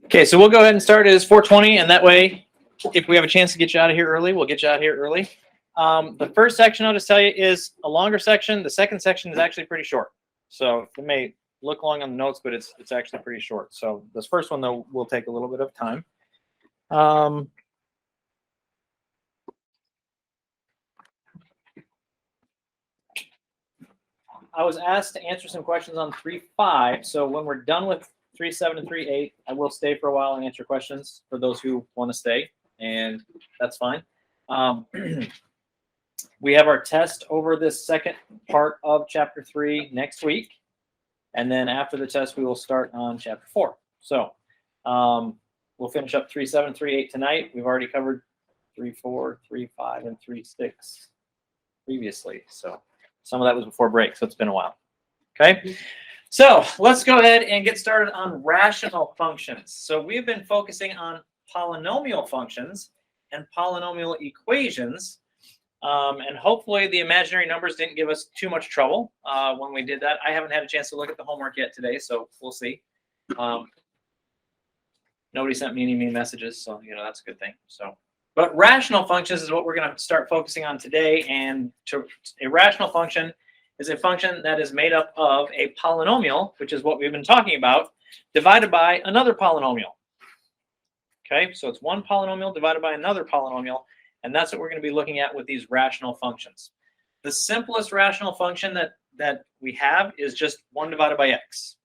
Okay, so we'll go ahead and start. It is 4:20, and that way, if we have a chance to get you out of here early, we'll get you out of here early. The first section I'll just tell you is a longer section. The second section is actually pretty short. So it may look long on the notes, but it's actually pretty short. So this first one, though, will take a little bit of time. I was asked to answer some questions on 3.5. So when we're done with 3.7 and 3.8, I will stay for a while and answer questions for those who want to stay, and that's fine. We have our test over this second part of chapter 3 next week. And then after the test, we will start on chapter 4. So we'll finish up 3.7, 3.8 tonight. We've already covered 3.4, 3.5, and 3.6 previously. So some of that was before break, so it's been a while. Okay, so let's go ahead and get started on rational functions. So we've been focusing on polynomial functions and polynomial equations. And hopefully the imaginary numbers didn't give us too much trouble when we did that. I haven't had a chance to look at the homework yet today, so we'll see. Nobody sent me any mean messages, so that's a good thing. But rational functions is what we're going to start focusing on today. And a rational function is a function that is made up of a polynomial, which is what we've been talking about, divided by another polynomial. Okay, so it's one polynomial divided by another polynomial, and that's what we're going to be looking at with these rational functions. The simplest rational function that we have is just 1 divided by x.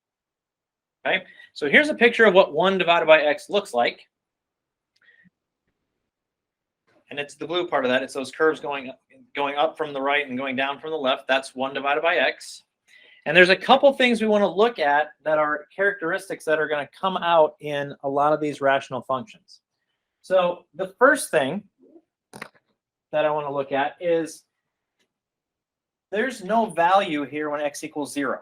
Okay, so here's a picture of what 1 divided by x looks like. And it's the blue part of that. It's those curves going up from the right and going down from the left. That's 1 divided by x. And there's a couple things we want to look at that are characteristics that are going to come out in a lot of these rational functions. So the first thing that I want to look at is there's no value here when x equals 0.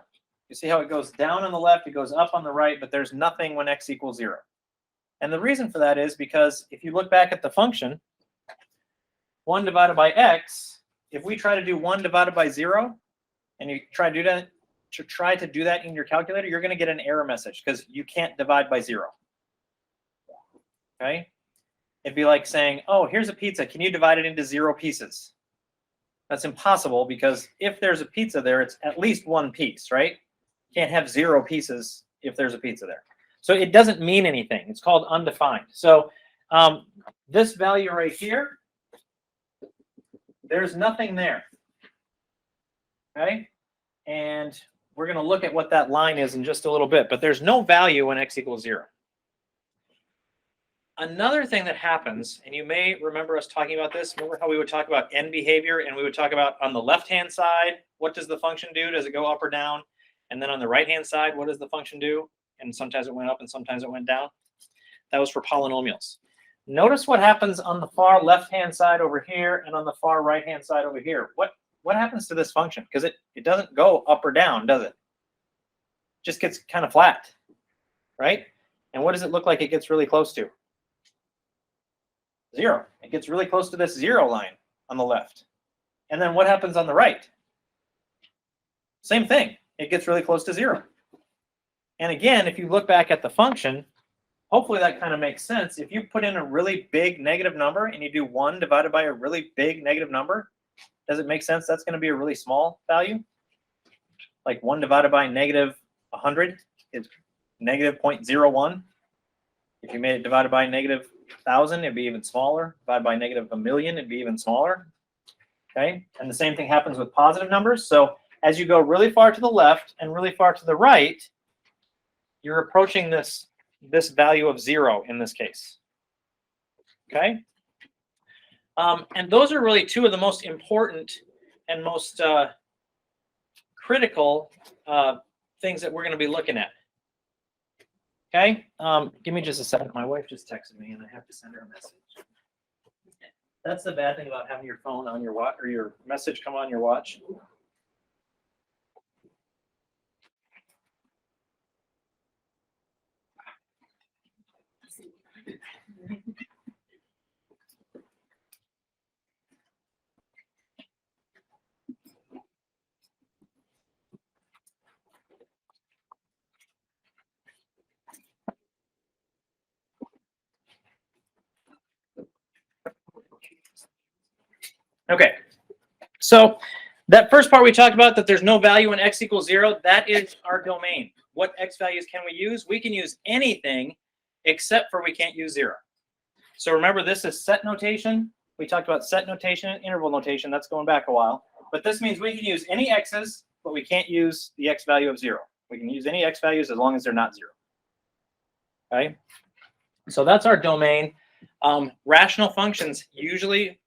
You see how it goes down on the left, it goes up on the right, but there's nothing when x equals 0. And the reason for that is because if you look back at the function, 1 divided by x, if we try to do 1 divided by 0, and you try to do that in your calculator, you're going to get an error message because you can't divide by 0. Okay? It'd be like saying, oh, here's a pizza. Can you divide it into 0 pieces? That's impossible because if there's a pizza there, it's at least 1 piece, right? You can't have 0 pieces if there's a pizza there. So it doesn't mean anything. It's called undefined. So this value right here, there's nothing there. Okay? And we're going to look at what that line is in just a little bit, but there's no value when x equals 0. Another thing that happens, and you may remember us talking about this, remember how we would talk about end behavior, and we would talk about on the left-hand side, what does the function do? Does it go up or down? And then on the right-hand side, what does the function do? And sometimes it went up and sometimes it went down. That was for polynomials. Notice what happens on the far left-hand side over here and on the far right-hand side over here. What happens to this function? Because it doesn't go up or down, does it? It just gets kind of flat, right? And what does it look like it gets really close to? 0. It gets really close to this 0 line on the left. And then what happens on the right? Same thing. It gets really close to 0. And again, if you look back at the function, hopefully that kind of makes sense. If you put in a really big negative number and you do 1 divided by a really big negative number, does it make sense that's going to be a really small value? Like 1 divided by negative 100 is negative 0.01. If you made it divided by negative 1,000, it'd be even smaller. Divided by negative 1,000,000, it'd be even smaller. Okay, and the same thing happens with positive numbers. So as you go really far to the left and really far to the right, you're approaching this value of 0 in this case. Okay, and those are really two of the most important and most critical things that we're going to be looking at. Okay, give me just a second. My wife just texted me, and I have to send her a message. That's the bad thing about having your phone on your watch or your message come on your watch. Okay, so that first part we talked about, that there's no value when x equals 0, that is our domain. What x values can we use? We can use anything except for we can't use 0. So remember, this is set notation. We talked about set notation and interval notation. That's going back a while. But this means we can use any x's, but we can't use the x value of 0. We can use any x values as long as they're not 0. Okay? So that's our domain. Rational functions usually,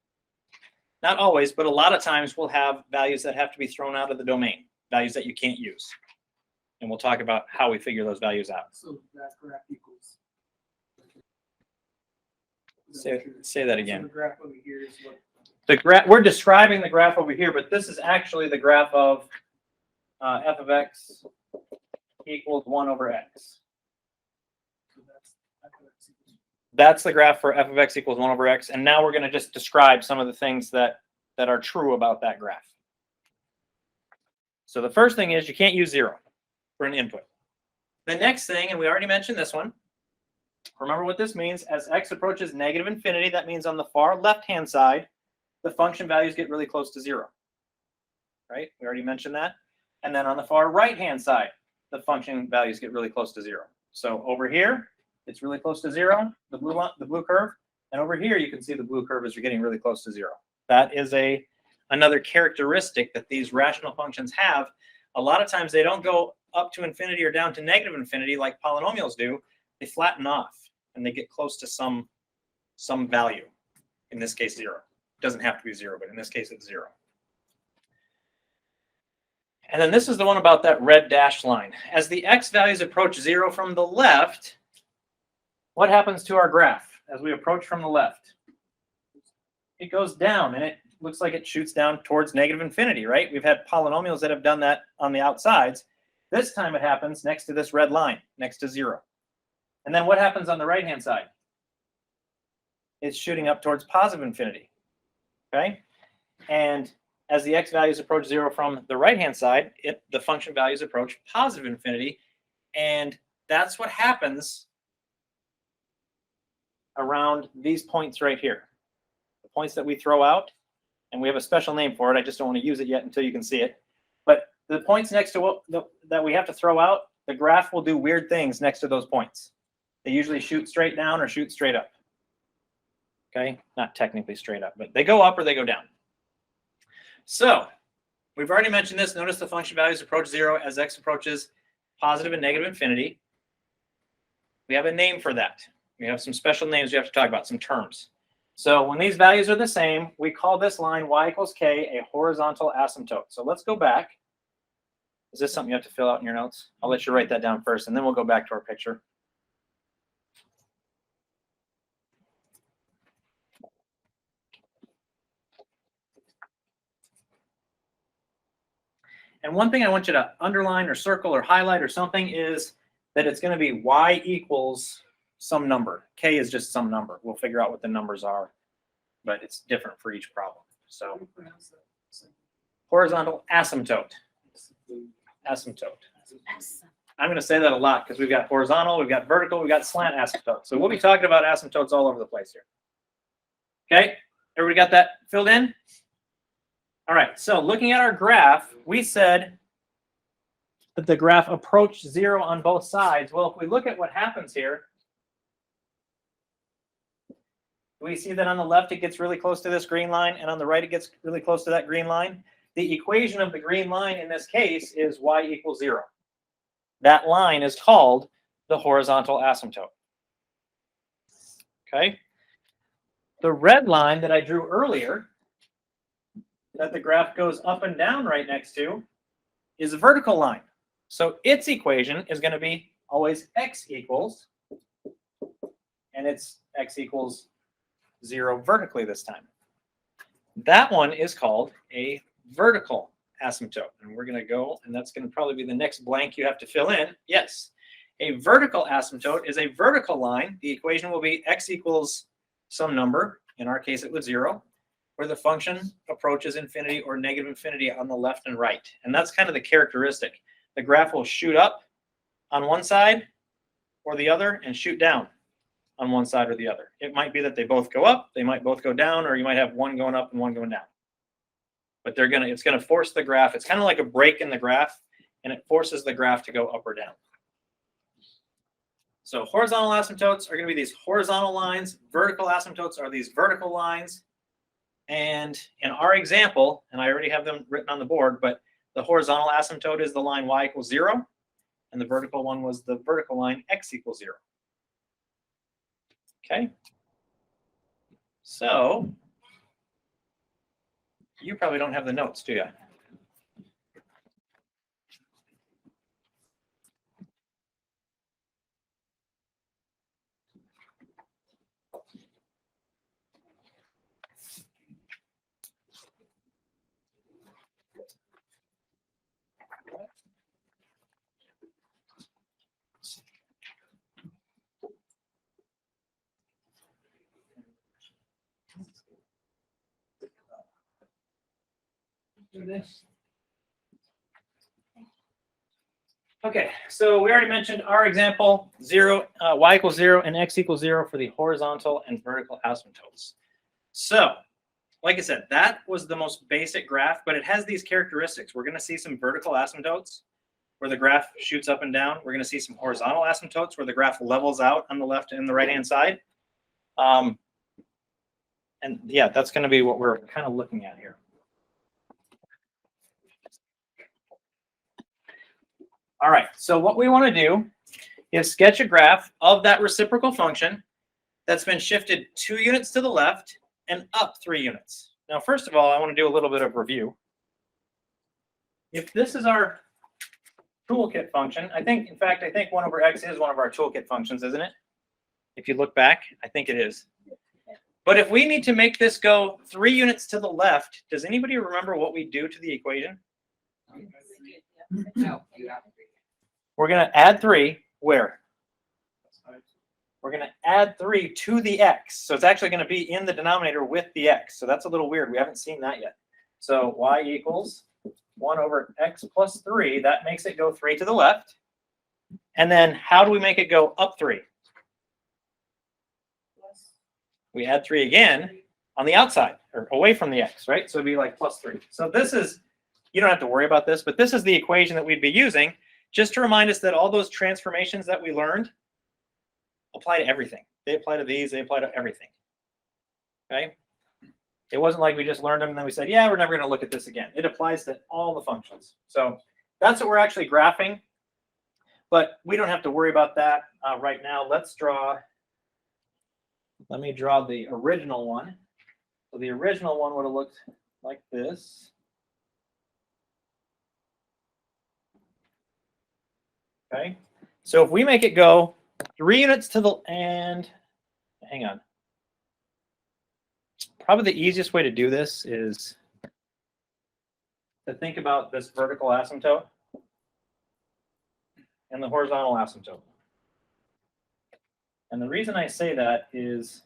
not always, but a lot of times will have values that have to be thrown out of the domain, values that you can't use. And we'll talk about how we figure those values out. So that graph equals. Say that again. So the graph over here is what? The graph, we're describing the graph over here, but this is actually the graph of f of x equals 1 over x. So That's the graph for f of x equals 1 over x. And now we're going to just describe some of the things that are true about that graph. So the first thing is you can't use 0 for an input. The next thing, and we already mentioned this one, remember what this means. As x approaches negative infinity, that means on the far left-hand side, the function values get really close to 0. Right? We already mentioned that. And then on the far right-hand side, the function values get really close to 0. So over here, it's really close to 0, the blue curve. And over here, you can see the blue curve is getting really close to 0. That is another characteristic that these rational functions have. A lot of times they don't go up to infinity or down to negative infinity like polynomials do. They flatten off and they get close to some value. In this case, 0. It doesn't have to be 0, but in this case, it's 0. And then this is the one about that red dashed line. As the x values approach 0 from the left, what happens to our graph as we approach from the left? It goes down, and it looks like it shoots down towards negative infinity, right? We've had polynomials that have done that on the outsides. This time it happens next to this red line, next to 0. And then what happens on the right-hand side? It's shooting up towards positive infinity, okay? And as the x values approach 0 from the right-hand side, the function values approach positive infinity. And that's what happens around these points right here. The points that we throw out, and we have a special name for it. I just don't want to use it yet until you can see it. But the points next to that we have to throw out, the graph will do weird things next to those points. They usually shoot straight down or shoot straight up. Okay, not technically straight up, but they go up or they go down. So we've already mentioned this. Notice the function values approach 0 as x approaches positive and negative infinity. We have a name for that. We have some special names we have to talk about, some terms. So when these values are the same, we call this line y equals k a horizontal asymptote. So let's go back. Is this something you have to fill out in your notes? I'll let you write that down first, and then we'll go back to our picture. And one thing I want you to underline or circle or highlight or something is that it's going to be y equals some number. K is just some number. We'll figure out what the numbers are, but it's different for each problem. So horizontal asymptote. Asymptote. I'm going to say that a lot because we've got horizontal, we've got vertical, we've got slant asymptote. So we'll be talking about asymptotes all over the place here. Okay, everybody got that filled in? All right, so looking at our graph, we said that the graph approached 0 on both sides. Well, if we look at what happens here, we see that on the left it gets really close to this green line, and on the right it gets really close to that green line. The equation of the green line in this case is y equals 0. That line is called the horizontal asymptote. Okay? The red line that I drew earlier, that the graph goes up and down right next to, is a vertical line. So its equation is going to be always x equals, and it's x equals 0 vertically this time. That one is called a vertical asymptote. And we're going to go, and that's going to probably be the next blank you have to fill in. Yes, a vertical asymptote is a vertical line. The equation will be x equals some number. In our case, it was 0. Where the function approaches infinity or negative infinity on the left and right. And that's kind of the characteristic. The graph will shoot up on one side or the other and shoot down on one side or the other. It might be that they both go up, they might both go down, or you might have one going up and one going down. but it's gonna force the graph. It's kind of like a break in the graph, and it forces the graph to go up or down. So horizontal asymptotes are gonna be these horizontal lines. Vertical asymptotes are these vertical lines. And in our example, and I already have them written on the board, but the horizontal asymptote is the line y equals 0, and the vertical one was the vertical line x equals 0. Okay. So you probably don't have the notes, do you? Okay, so we already mentioned our example, y equals 0 and x equals 0 for the horizontal and vertical asymptotes. So, like I said, that was the most basic graph, but it has these characteristics. We're going to see some vertical asymptotes where the graph shoots up and down. We're going to see some horizontal asymptotes where the graph levels out on the left and the right-hand side. And yeah, that's going to be what we're kind of looking at here. All right, so what we want to do is sketch a graph of that reciprocal function that's been shifted 2 units to the left and up 3 units. Now, first of all, I want to do a little bit of review. If this is our toolkit function, I think 1 over x is one of our toolkit functions, isn't it? If you look back, I think it is. But if we need to make this go 3 units to the left, does anybody remember what we do to the equation? We're going to add 3 where? We're going to add 3 to the x. So it's actually going to be in the denominator with the x. So that's a little weird. We haven't seen that yet. So y equals 1 over x plus 3. That makes it go 3 to the left. And then how do we make it go up 3? We add 3 again on the outside or away from the x, right? So it'd be like plus 3. So this is, you don't have to worry about this, but this is the equation that we'd be using just to remind us that all those transformations that we learned apply to everything. They apply to these, they apply to everything. Okay? It wasn't like we just learned them and then we said, yeah, we're never going to look at this again. It applies to all the functions. So that's what we're actually graphing. But we don't have to worry about that right now. Let me draw the original one. So the original one would have looked like this. Okay, so if we make it go 3 units to the, and hang on. Probably the easiest way to do this is to think about this vertical asymptote and the horizontal asymptote. And the reason I say that is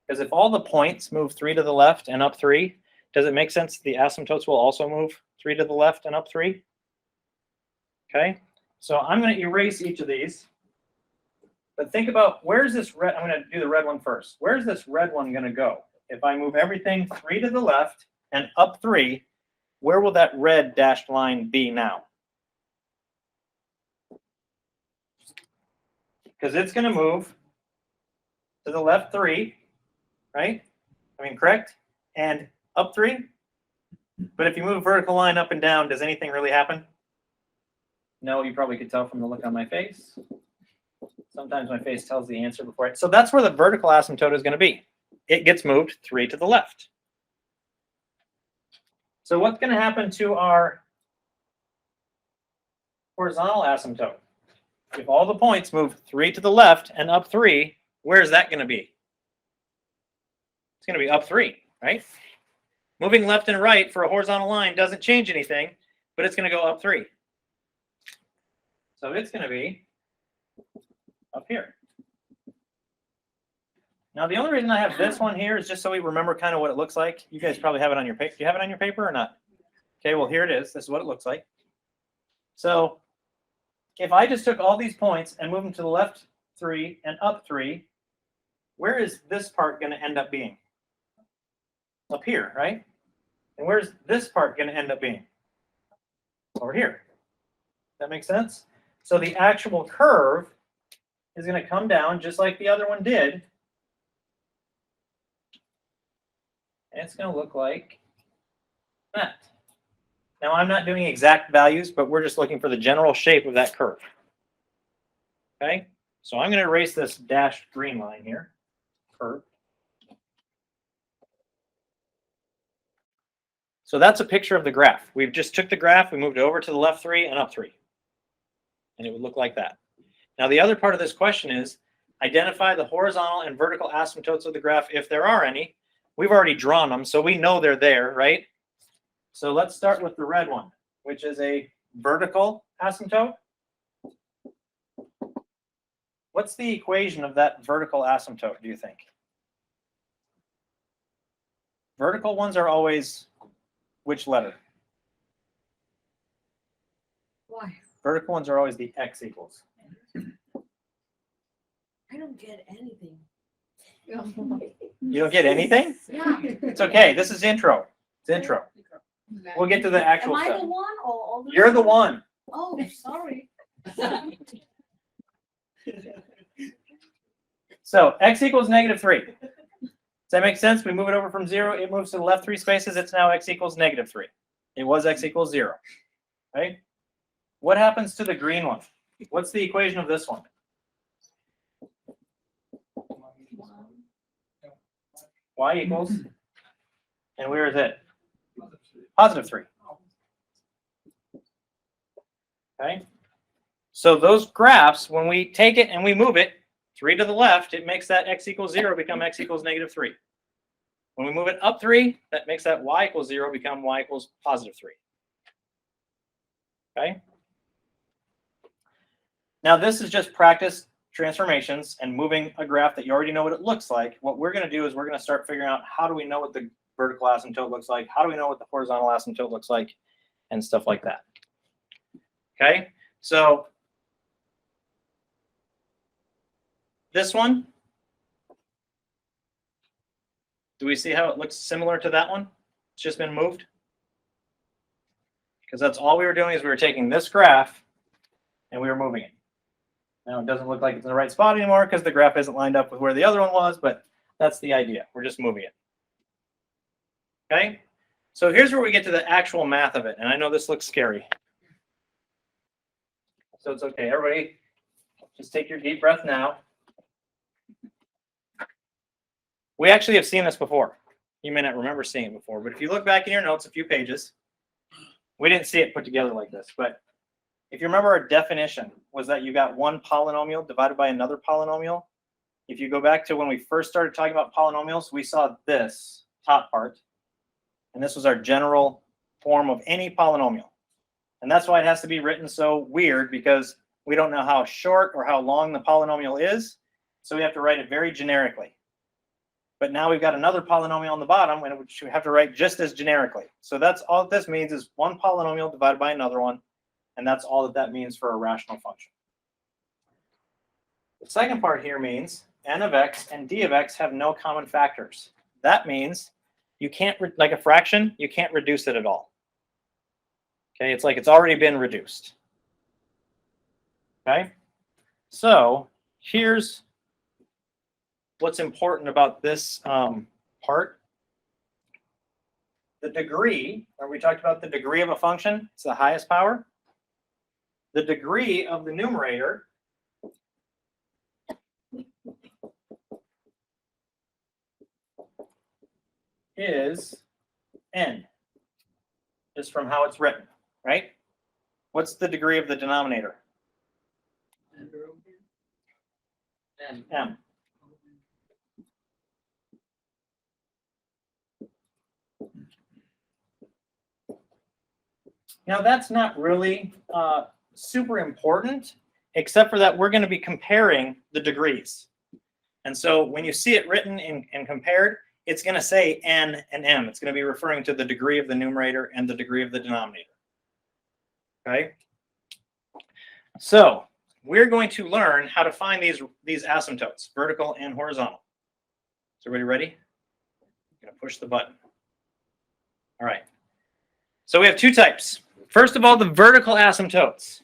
because if all the points move 3 to the left and up 3, does it make sense the asymptotes will also move 3 to the left and up 3? Okay. So I'm going to erase each of these. But think about where's this red, I'm going to do the red one first. Where's this red one going to go? If I move everything 3 to the left and up 3, where will that red dashed line be now? Because it's going to move to the left 3, right? I mean, correct? And up 3. But if you move vertical line up and down, does anything really happen? No, you probably could tell from the look on my face. Sometimes my face tells the answer before it. So that's where the vertical asymptote is going to be. It gets moved 3 to the left. So what's going to happen to our horizontal asymptote? If all the points move 3 to the left and up 3, where is that going to be? It's going to be up 3, right? Moving left and right for a horizontal line doesn't change anything, but it's going to go up 3. So it's going to be up here. Now, the only reason I have this one here is just so we remember kind of what it looks like. You guys probably have it on your paper. Do you have it on your paper or not? Okay, well, here it is. This is what it looks like. So if I just took all these points and moved them to the left 3 and up 3, where is this part going to end up being? Up here, right? And where's this part going to end up being? Over here. That makes sense? So the actual curve is going to come down just like the other one did. And it's going to look like that. Now, I'm not doing exact values, but we're just looking for the general shape of that curve. Okay? So I'm going to erase this dashed green line here. Curve. So that's a picture of the graph. We've just took the graph, we moved it over to the left 3 and up 3. And it would look like that. Now, the other part of this question is identify the horizontal and vertical asymptotes of the graph if there are any. We've already drawn them, so we know they're there, right? So let's start with the red one, which is a vertical asymptote. What's the equation of that vertical asymptote, do you think? Vertical ones are always which letter? Why? Vertical ones are always the x equals. I don't get anything. You don't get anything? Yeah. It's okay. This is intro. It's intro. We'll get to the Am actual I stuff. the one or all the You're the one. Oh, sorry. So x equals -3. Does that make sense? We move it over from 0. It moves to the left 3 spaces. It's now x equals -3. It was x equals 0. Right? What happens to the green one? What's the equation of this one? Y equals, and where is it? +3. Okay. So those graphs, when we take it and we move it 3 to the left, it makes that x equals 0 become x equals -3. When we move it up 3, that makes that y equals 0 become y equals +3. Okay. Now this is just practice transformations and moving a graph that you already know what it looks like. What we're going to do is we're going to start figuring out how do we know what the vertical asymptote looks like, how do we know what the horizontal asymptote looks like, and stuff like that. Okay, so this one, do we see how it looks similar to that one? It's just been moved. Because that's all we were doing is we were taking this graph and we were moving it. Now it doesn't look like it's in the right spot anymore because the graph isn't lined up with where the other one was, but that's the idea. We're just moving it. Okay, so here's where we get to the actual math of it. And I know this looks scary. So it's okay. Everybody, just take your deep breath now. We actually have seen this before. You may not remember seeing it before, but if you look back in your notes a few pages, we didn't see it put together like this. But if you remember, our definition was that you got one polynomial divided by another polynomial. If you go back to when we first started talking about polynomials, we saw this top part. And this was our general form of any polynomial. And that's why it has to be written so weird, because we don't know how short or how long the polynomial is. So we have to write it very generically. But now we've got another polynomial on the bottom, which we have to write just as generically. So that's all this means is one polynomial divided by another one. And that's all that means for a rational function. The second part here means n of x and d of x have no common factors. That means you can't, like a fraction, you can't reduce it at all. Okay, it's like it's already been reduced. Okay, so here's what's important about this part. The degree, or we talked about the degree of a function, it's the highest power. The degree of the numerator is n, just from how it's written, right? What's the degree of the denominator? M. Now that's not really super important, except for that we're going to be comparing the degrees. And so when you see it written and compared, it's going to say n and m. It's going to be referring to the degree of the numerator and the degree of the denominator. Okay? So we're going to learn how to find these asymptotes, vertical and horizontal. Is everybody ready? I'm going to push the button. All right. So we have two types. First of all, the vertical asymptotes.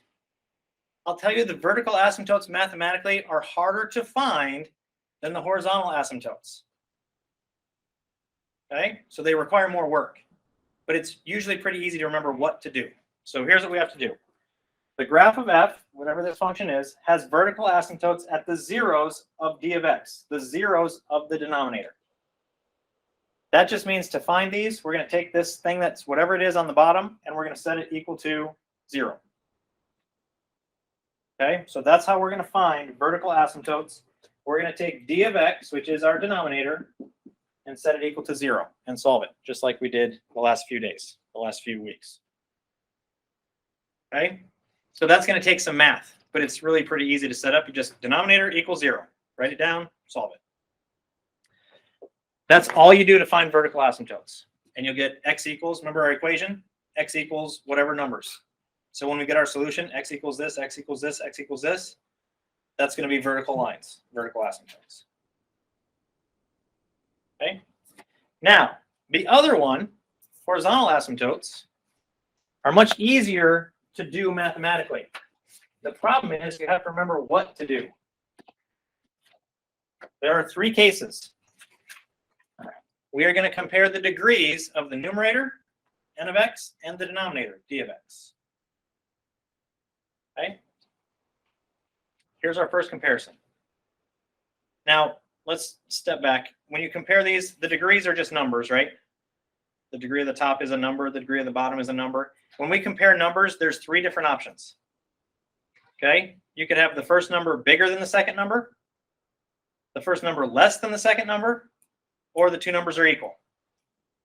I'll tell you the vertical asymptotes mathematically are harder to find than the horizontal asymptotes. Okay? So they require more work. But it's usually pretty easy to remember what to do. So here's what we have to do. The graph of f, whatever this function is, has vertical asymptotes at the zeros of d of x, the zeros of the denominator. That just means to find these, we're going to take this thing that's whatever it is on the bottom, and we're going to set it equal to 0. Okay, so that's how we're going to find vertical asymptotes. We're going to take d of x, which is our denominator, and set it equal to 0 and solve it, just like we did the last few days, the last few weeks. Okay, so that's going to take some math, but it's really pretty easy to set up. You just denominator equals 0. Write it down, solve it. That's all you do to find vertical asymptotes. And you'll get x equals, remember our equation? X equals whatever numbers. So when we get our solution, x equals this, x equals this, x equals this, that's going to be vertical lines, vertical asymptotes. Okay. Now, the other one, horizontal asymptotes, are much easier to do mathematically. The problem is you have to remember what to do. There are 3 cases. We are going to compare the degrees of the numerator, n of x, and the denominator, d of x. Okay? Here's our first comparison. Now, let's step back. When you compare these, the degrees are just numbers, right? The degree of the top is a number. The degree of the bottom is a number. When we compare numbers, there's 3 different options. Okay? You could have the first number bigger than the second number, the first number less than the second number, or the 2 numbers are equal.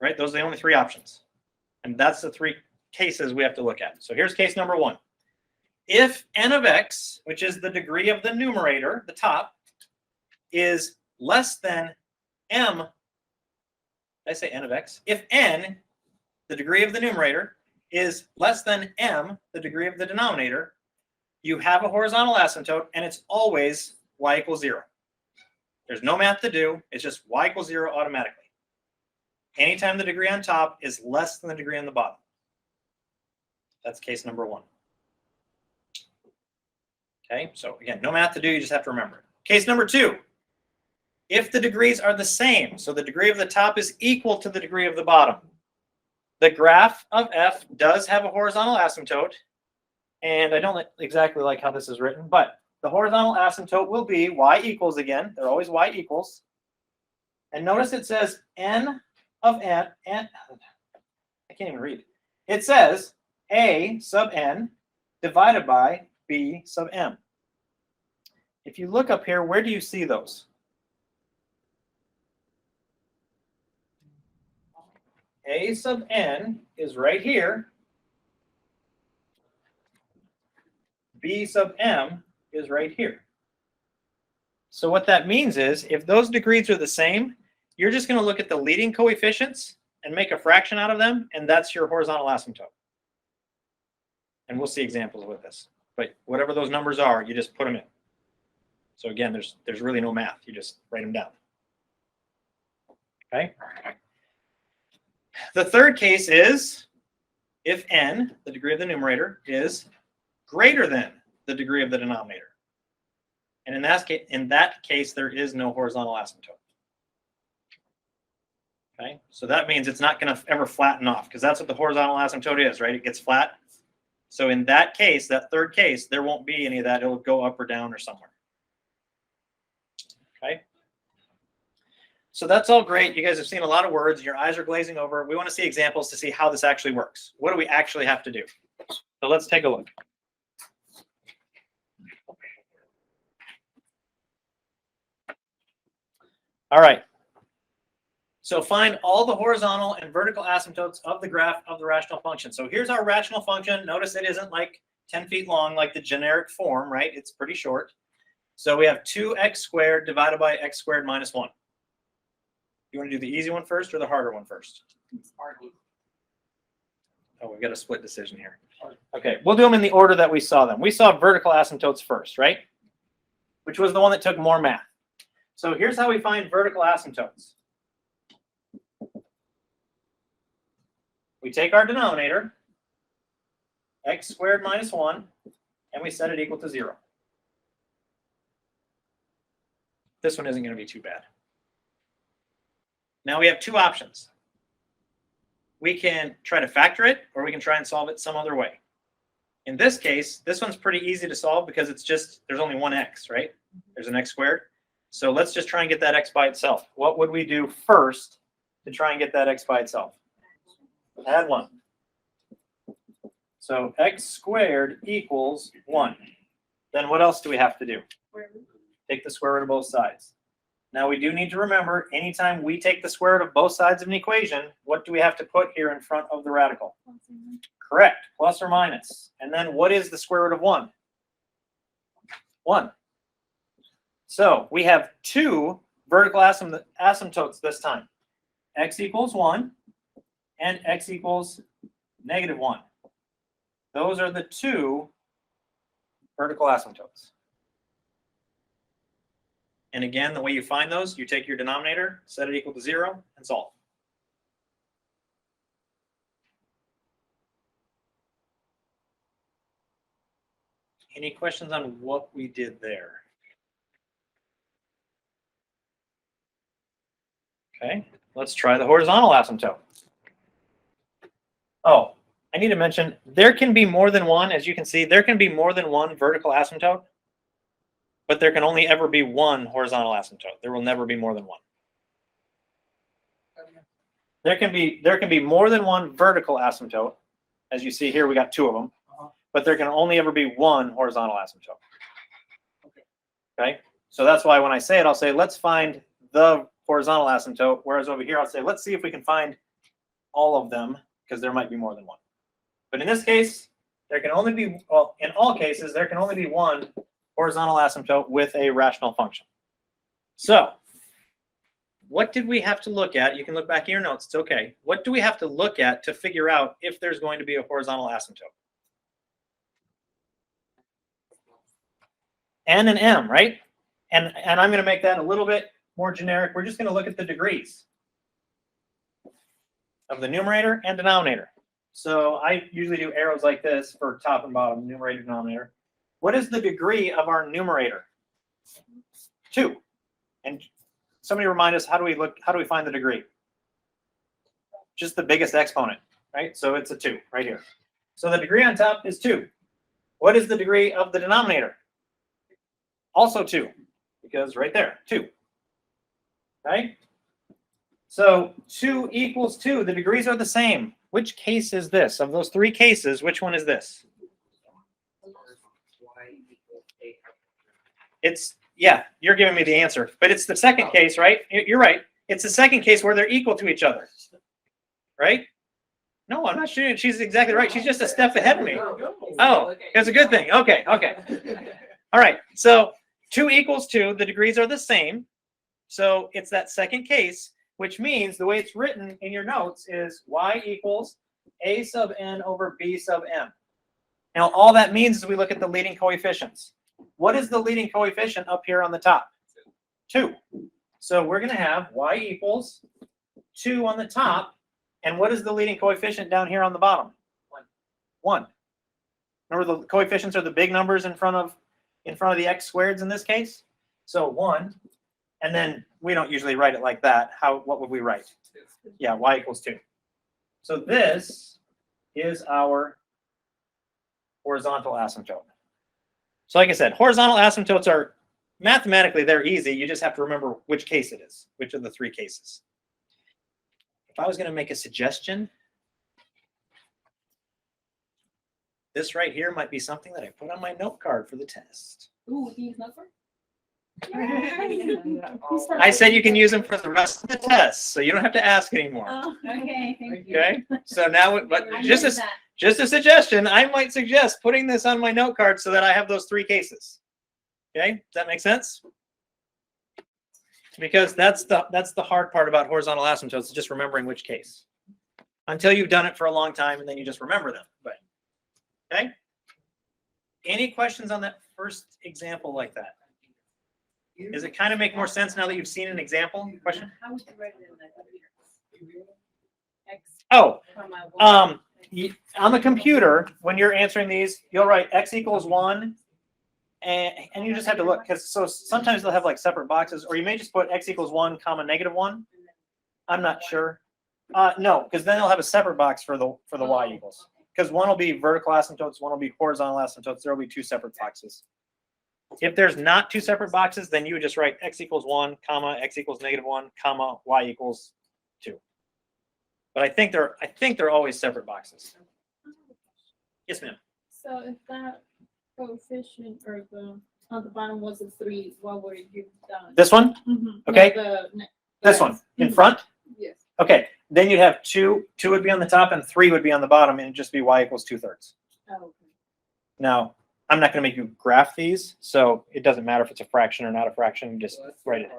Right? Those are the only 3 options. And that's the 3 cases we have to look at. So here's case number 1. If n of x, which is the degree of the numerator, the top, is less than m, did I say n of x? If n, the degree of the numerator, is less than m, the degree of the denominator, you have a horizontal asymptote, and it's always y equals 0. There's no math to do. It's just y equals 0 automatically. Anytime the degree on top is less than the degree on the bottom. That's case number 1. Okay, so again, no math to do. You just have to remember it. Case number 2. If the degrees are the same, so the degree of the top is equal to the degree of the bottom, the graph of f does have a horizontal asymptote. And I don't exactly like how this is written, but the horizontal asymptote will be y equals again. They're always y equals. And notice it says n of n, I can't even read. It says a sub n divided by b sub m. If you look up here, where do you see those? A sub n is right here. B sub m is right here. So what that means is if those degrees are the same, you're just going to look at the leading coefficients and make a fraction out of them, and that's your horizontal asymptote. And we'll see examples with this. But whatever those numbers are, you just put them in. So again, there's really no math. You just write them down. Okay? The third case is if n, the degree of the numerator, is greater than the degree of the denominator. And in that case, there is no horizontal asymptote. Okay, so that means it's not going to ever flatten off, because that's what the horizontal asymptote is, right? It gets flat. So in that case, that third case, there won't be any of that. It'll go up or down or somewhere. Okay. So that's all great. You guys have seen a lot of words. Your eyes are glazing over. We want to see examples to see how this actually works. What do we actually have to do? So let's take a look. All right. So find all the horizontal and vertical asymptotes of the graph of the rational function. So here's our rational function. Notice it isn't like 10 feet long like the generic form, right? It's pretty short. So we have 2x squared divided by x squared minus 1. You want to do the easy one first or the harder one first? Oh, we've got a split decision here. Okay, we'll do them in the order that we saw them. We saw vertical asymptotes first, right? Which was the one that took more math. So here's how we find vertical asymptotes. we take our denominator, x squared minus 1, and we set it equal to 0. This one isn't going to be too bad. Now we have two options. We can try to factor it, or we can try and solve it some other way. In this case, this one's pretty easy to solve because it's just, there's only one x, right? There's an x squared. So let's just try and get that x by itself. What would we do first to try and get that x by itself? Add 1. So x squared equals 1. Then what else do we have to do? Take the square root of both sides. Now we do need to remember, anytime we take the square root of both sides of an equation, what do we have to put here in front of the radical? Correct, plus or minus. And then what is the square root of 1? 1. So we have two vertical asymptotes this time. X equals 1 and x equals negative 1. Those are the two vertical asymptotes. And again, the way you find those, you take your denominator, set it equal to 0, and solve. Any questions on what we did there? Okay, let's try the horizontal asymptote. Oh, I need to mention, there can be more than one, as you can see, there can be more than one vertical asymptote, but there can only ever be one horizontal asymptote. There will never be more than one. There can be more than one vertical asymptote. As you see here, we got two of them, but there can only ever be one horizontal asymptote. Okay, so that's why when I say it, I'll say, let's find the horizontal asymptote, whereas over here, I'll say, let's see if we can find all of them, because there might be more than one. But in this case, there can only be, well, in all cases, there can only be one horizontal asymptote with a rational function. So what did we have to look at? You can look back in your notes, it's okay. What do we have to look at to figure out if there's going to be a horizontal asymptote? N and M, right? And I'm going to make that a little bit more generic. We're just going to look at the degrees of the numerator and denominator. So I usually do arrows like this for top and bottom, numerator, denominator. What is the degree of our numerator? 2. And somebody remind us, how do we find the degree? Just the biggest exponent, right? So it's a 2 right here. So the degree on top is 2. What is the degree of the denominator? Also 2, because right there, 2. Right? So 2 equals 2. The degrees are the same. Which case is this? Of those three cases, which one is this? It's, yeah, you're giving me the answer. But it's the second case, right? You're right. It's the second case where they're equal to each other. Right? No, I'm not sure. She's exactly right. She's just a step ahead of me. Oh, it's a good thing. Okay, okay. All right. So 2 equals 2. The degrees are the same. So it's that second case, which means the way it's written in your notes is y equals a sub n over b sub m. Now, all that means is we look at the leading coefficients. What is the leading coefficient up here on the top? 2. So we're going to have y equals 2 on the top. And what is the leading coefficient down here on the bottom? 1. Remember, the coefficients are the big numbers in front of the x squareds in this case. So 1. And then we don't usually write it like that. What would we write? Yeah, y equals 2. So this is our horizontal asymptote. So like I said, horizontal asymptotes are, mathematically, they're easy. You just have to remember which case it is, which of the three cases. If I was going to make a suggestion, this right here might be something that I put on my note card for the test. Ooh, he's not for? I said you can use them for the rest of the test, so you don't have to ask anymore. Oh, okay, thank you. Okay, so now, but I just noticed as that. just a suggestion, I might suggest putting this on my note card so that I have those three cases. Okay, does that make sense? Because that's the hard part about horizontal asymptotes, is just remembering which case. Until you've done it for a long time, and then you just remember them. But okay, any questions on that first example like that? Does it kind of make more sense now that you've seen an example? Question? How would you write it in that computer? X. Oh, my one. On the computer, when you're answering these, you'll write x equals 1, and you just have to look, because so sometimes they'll have like separate boxes, or you may just put x equals 1 comma -1. I'm not sure. No, because then they'll have a separate box for the y equals. Because one will be vertical asymptotes, one will be horizontal asymptotes. There will be 2 separate boxes. If there's not 2 separate boxes, then you would just write x equals 1 comma x equals -1 comma y equals 2. But I think they're always separate boxes. Yes, ma'am. So if that coefficient or the on the bottom was a 3, what would you done? This one? Mhm. Okay. No, This one in front? Yes. Okay. Then you'd have 2 would be on the top and 3 would be on the bottom, and it'd just be y equals 2/3. Oh, okay. Now, I'm not going to make you graph these, so it doesn't matter if it's a fraction or not a fraction. Just write it.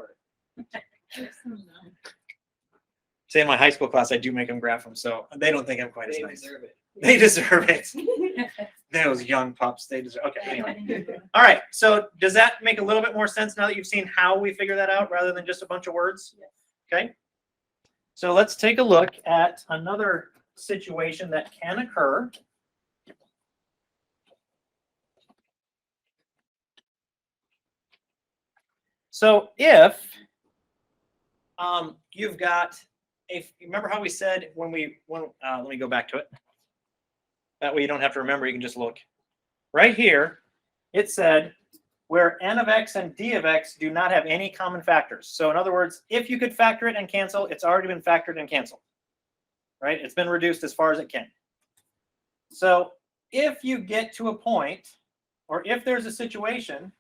Say in my high school class, I do make them graph them, so they don't think I'm quite as nice. They deserve it. Those young pups, they deserve. Okay, anyway. All right. So does that make a little bit more sense now that you've seen how we figure that out rather than just a bunch of words? Yes. Okay. So let's take a look at another situation that can occur. So if you've got remember how we said when let me go back to it. That way you don't have to remember, you can just look. Right here, it said where n of x and d of x do not have any common factors. So in other words, if you could factor it and cancel, it's already been factored and canceled. Right? It's been reduced as far as it can. So if you get to a point, or if there's a situation,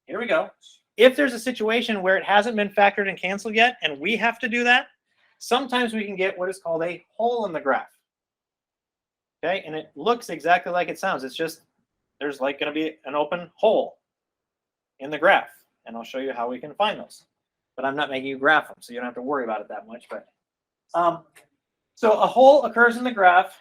here we go. If there's a situation where it hasn't been factored and canceled yet, and we have to do that, sometimes we can get what is called a hole in the graph. Okay, and it looks exactly like it sounds. It's just there's like going to be an open hole in the graph, and I'll show you how we can find those. But I'm not making you graph them, so you don't have to worry about it that much. But so a hole occurs in the graph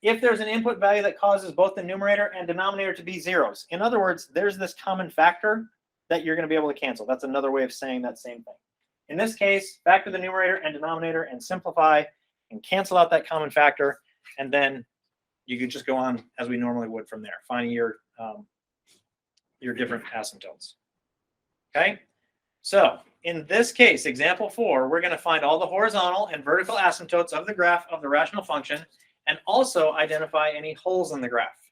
if there's an input value that causes both the numerator and denominator to be zeros. In other words, there's this common factor that you're going to be able to cancel. That's another way of saying that same thing. In this case, factor the numerator and denominator and simplify and cancel out that common factor. And then you could just go on as we normally would from there, finding your different asymptotes. Okay, so in this case, example 4, we're going to find all the horizontal and vertical asymptotes of the graph of the rational function and also identify any holes in the graph.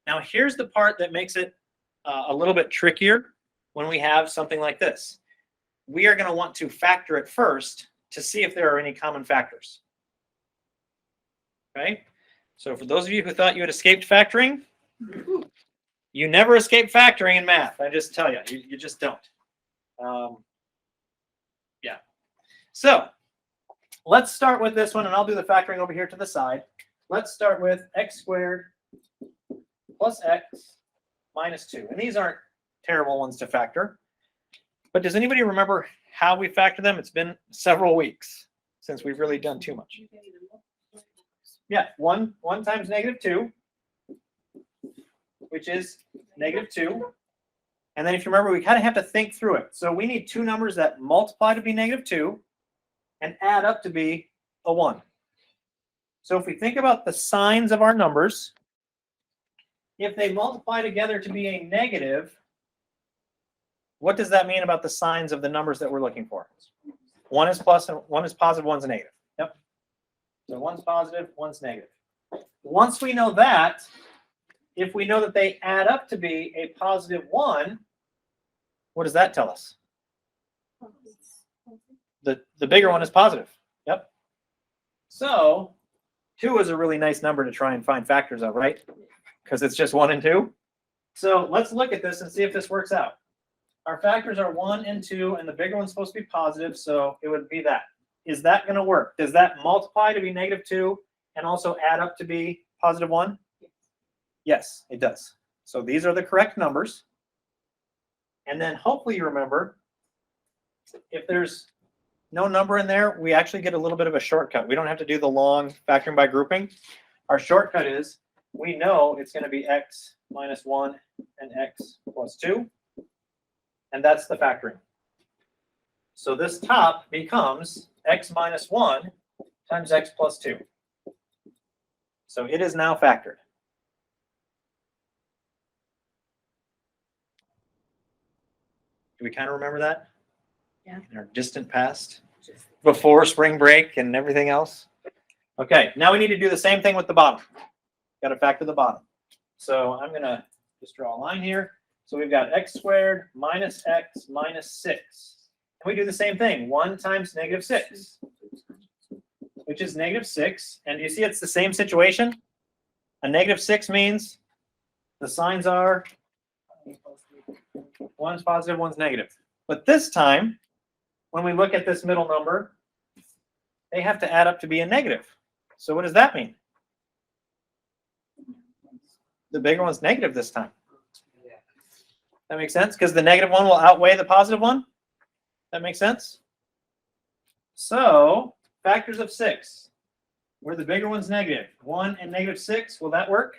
Now, here's the part that makes it a little bit trickier when we have something like this. We are going to want to factor it first to see if there are any common factors. Okay, so for those of you who thought you had escaped factoring, you never escape factoring in math. I just tell you, you just don't. Yeah. So let's start with this one, and I'll do the factoring over here to the side. Let's start with x squared plus x minus 2. And these aren't terrible ones to factor. But does anybody remember how we factor them? It's been several weeks since we've really done too much. Yeah, 1 times -2, which is -2. And then if you remember, we kind of have to think through it. So we need 2 numbers that multiply to be -2 and add up to be a 1. So if we think about the signs of our numbers, if they multiply together to be a negative, what does that mean about the signs of the numbers that we're looking for? 1 is plus and 1 is positive, 1's negative. Yep. So 1's positive, 1's negative. Once we know that, if we know that they add up to be a positive 1, what does that tell us? The bigger one is positive. Yep. So 2 is a really nice number to try and find factors of, right? Because it's just 1 and 2. So let's look at this and see if this works out. Our factors are 1 and 2, and the bigger one's supposed to be positive, so it would be that. Is that going to work? Does that multiply to be -2 and also add up to be positive 1? Yes, it does. So these are the correct numbers. And then hopefully you remember, if there's no number in there, we actually get a little bit of a shortcut. We don't have to do the long factoring by grouping. Our shortcut is we know it's going to be x minus 1 and x plus 2. And that's the factoring. So this top becomes x minus 1 times x plus 2. So it is now factored. Do we kind of remember that? Yeah. In our distant past? Before spring break and everything else? Okay, now we need to do the same thing with the bottom. Got to factor the bottom. So I'm going to just draw a line here. So we've got x squared minus x minus 6. And we do the same thing. 1 times negative 6, which is negative 6. And you see it's the same situation? A negative 6 means the signs are one's positive, one's negative. But this time, when we look at this middle number, they have to add up to be a negative. So what does that mean? The bigger one's negative this time. That makes sense? Because the negative one will outweigh the positive one? That makes sense? So, factors of 6. Where the bigger one's negative. 1 and negative 6, will that work?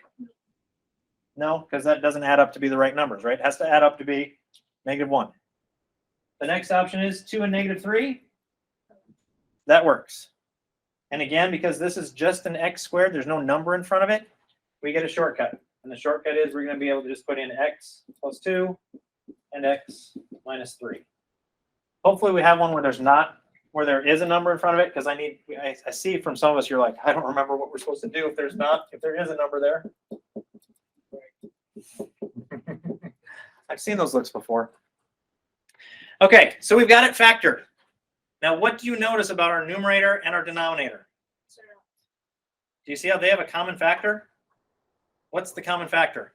No, because that doesn't add up to be the right numbers, right? It has to add up to be negative 1. The next option is 2 and negative 3. That works. And again, because this is just an x squared, there's no number in front of it, we get a shortcut. And the shortcut is we're going to be able to just put in x plus 2 and x minus 3. Hopefully we have one where there is a number in front of it, because I see from some of us, you're like, I don't remember what we're supposed to do if there is a number there. I've seen those looks before. Okay, so we've got it factored. Now, what do you notice about our numerator and our denominator? Do you see how they have a common factor? What's the common factor?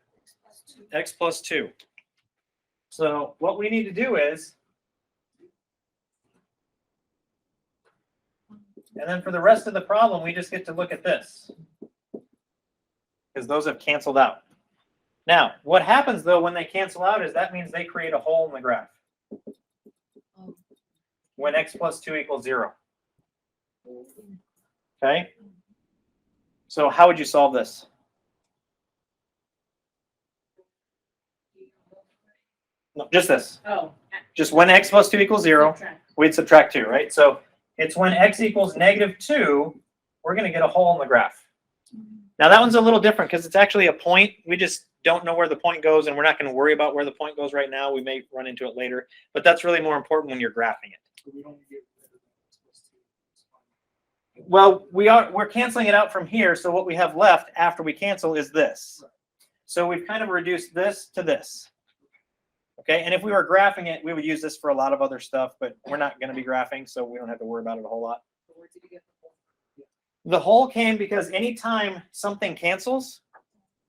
X plus 2. So what we need to do is, and then for the rest of the problem, we just get to look at this, because those have canceled out. Now, what happens, though, when they cancel out is that means they create a hole in the graph when x plus 2 equals 0. Okay? So how would you solve this? No, just this. Oh. Just when x plus 2 equals 0, we'd subtract 2, right? So it's when x equals negative 2, we're going to get a hole in the graph. Now that one's a little different because it's actually a point. We just don't know where the point goes, and we're not going to worry about where the point goes right now. We may run into it later, but that's really more important when you're graphing it. Well, we're canceling it out from here, so what we have left after we cancel is this. So we've kind of reduced this to this. Okay, and if we were graphing it, we would use this for a lot of other stuff, but we're not going to be graphing, so we don't have to worry about it a whole lot. The hole came because anytime something cancels,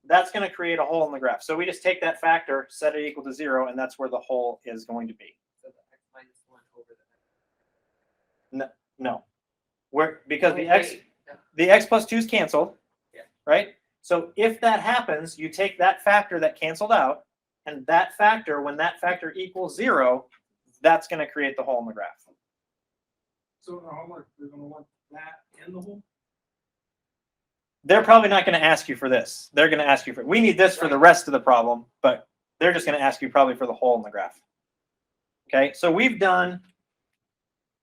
that's going to create a hole in the graph. So we just take that factor, set it equal to 0, and that's where the hole is going to be. So the x minus 1 over the x. No. Because the x plus 2 is canceled, right? So if that happens, you take that factor that canceled out, and that factor, when that factor equals 0, that's going to create the hole in the graph. So in our homework, we're going to want that and the hole? They're probably not going to ask you for this. They're going to ask you for, we need this for the rest of the problem, but they're just going to ask you probably for the hole in the graph. Okay, so we've done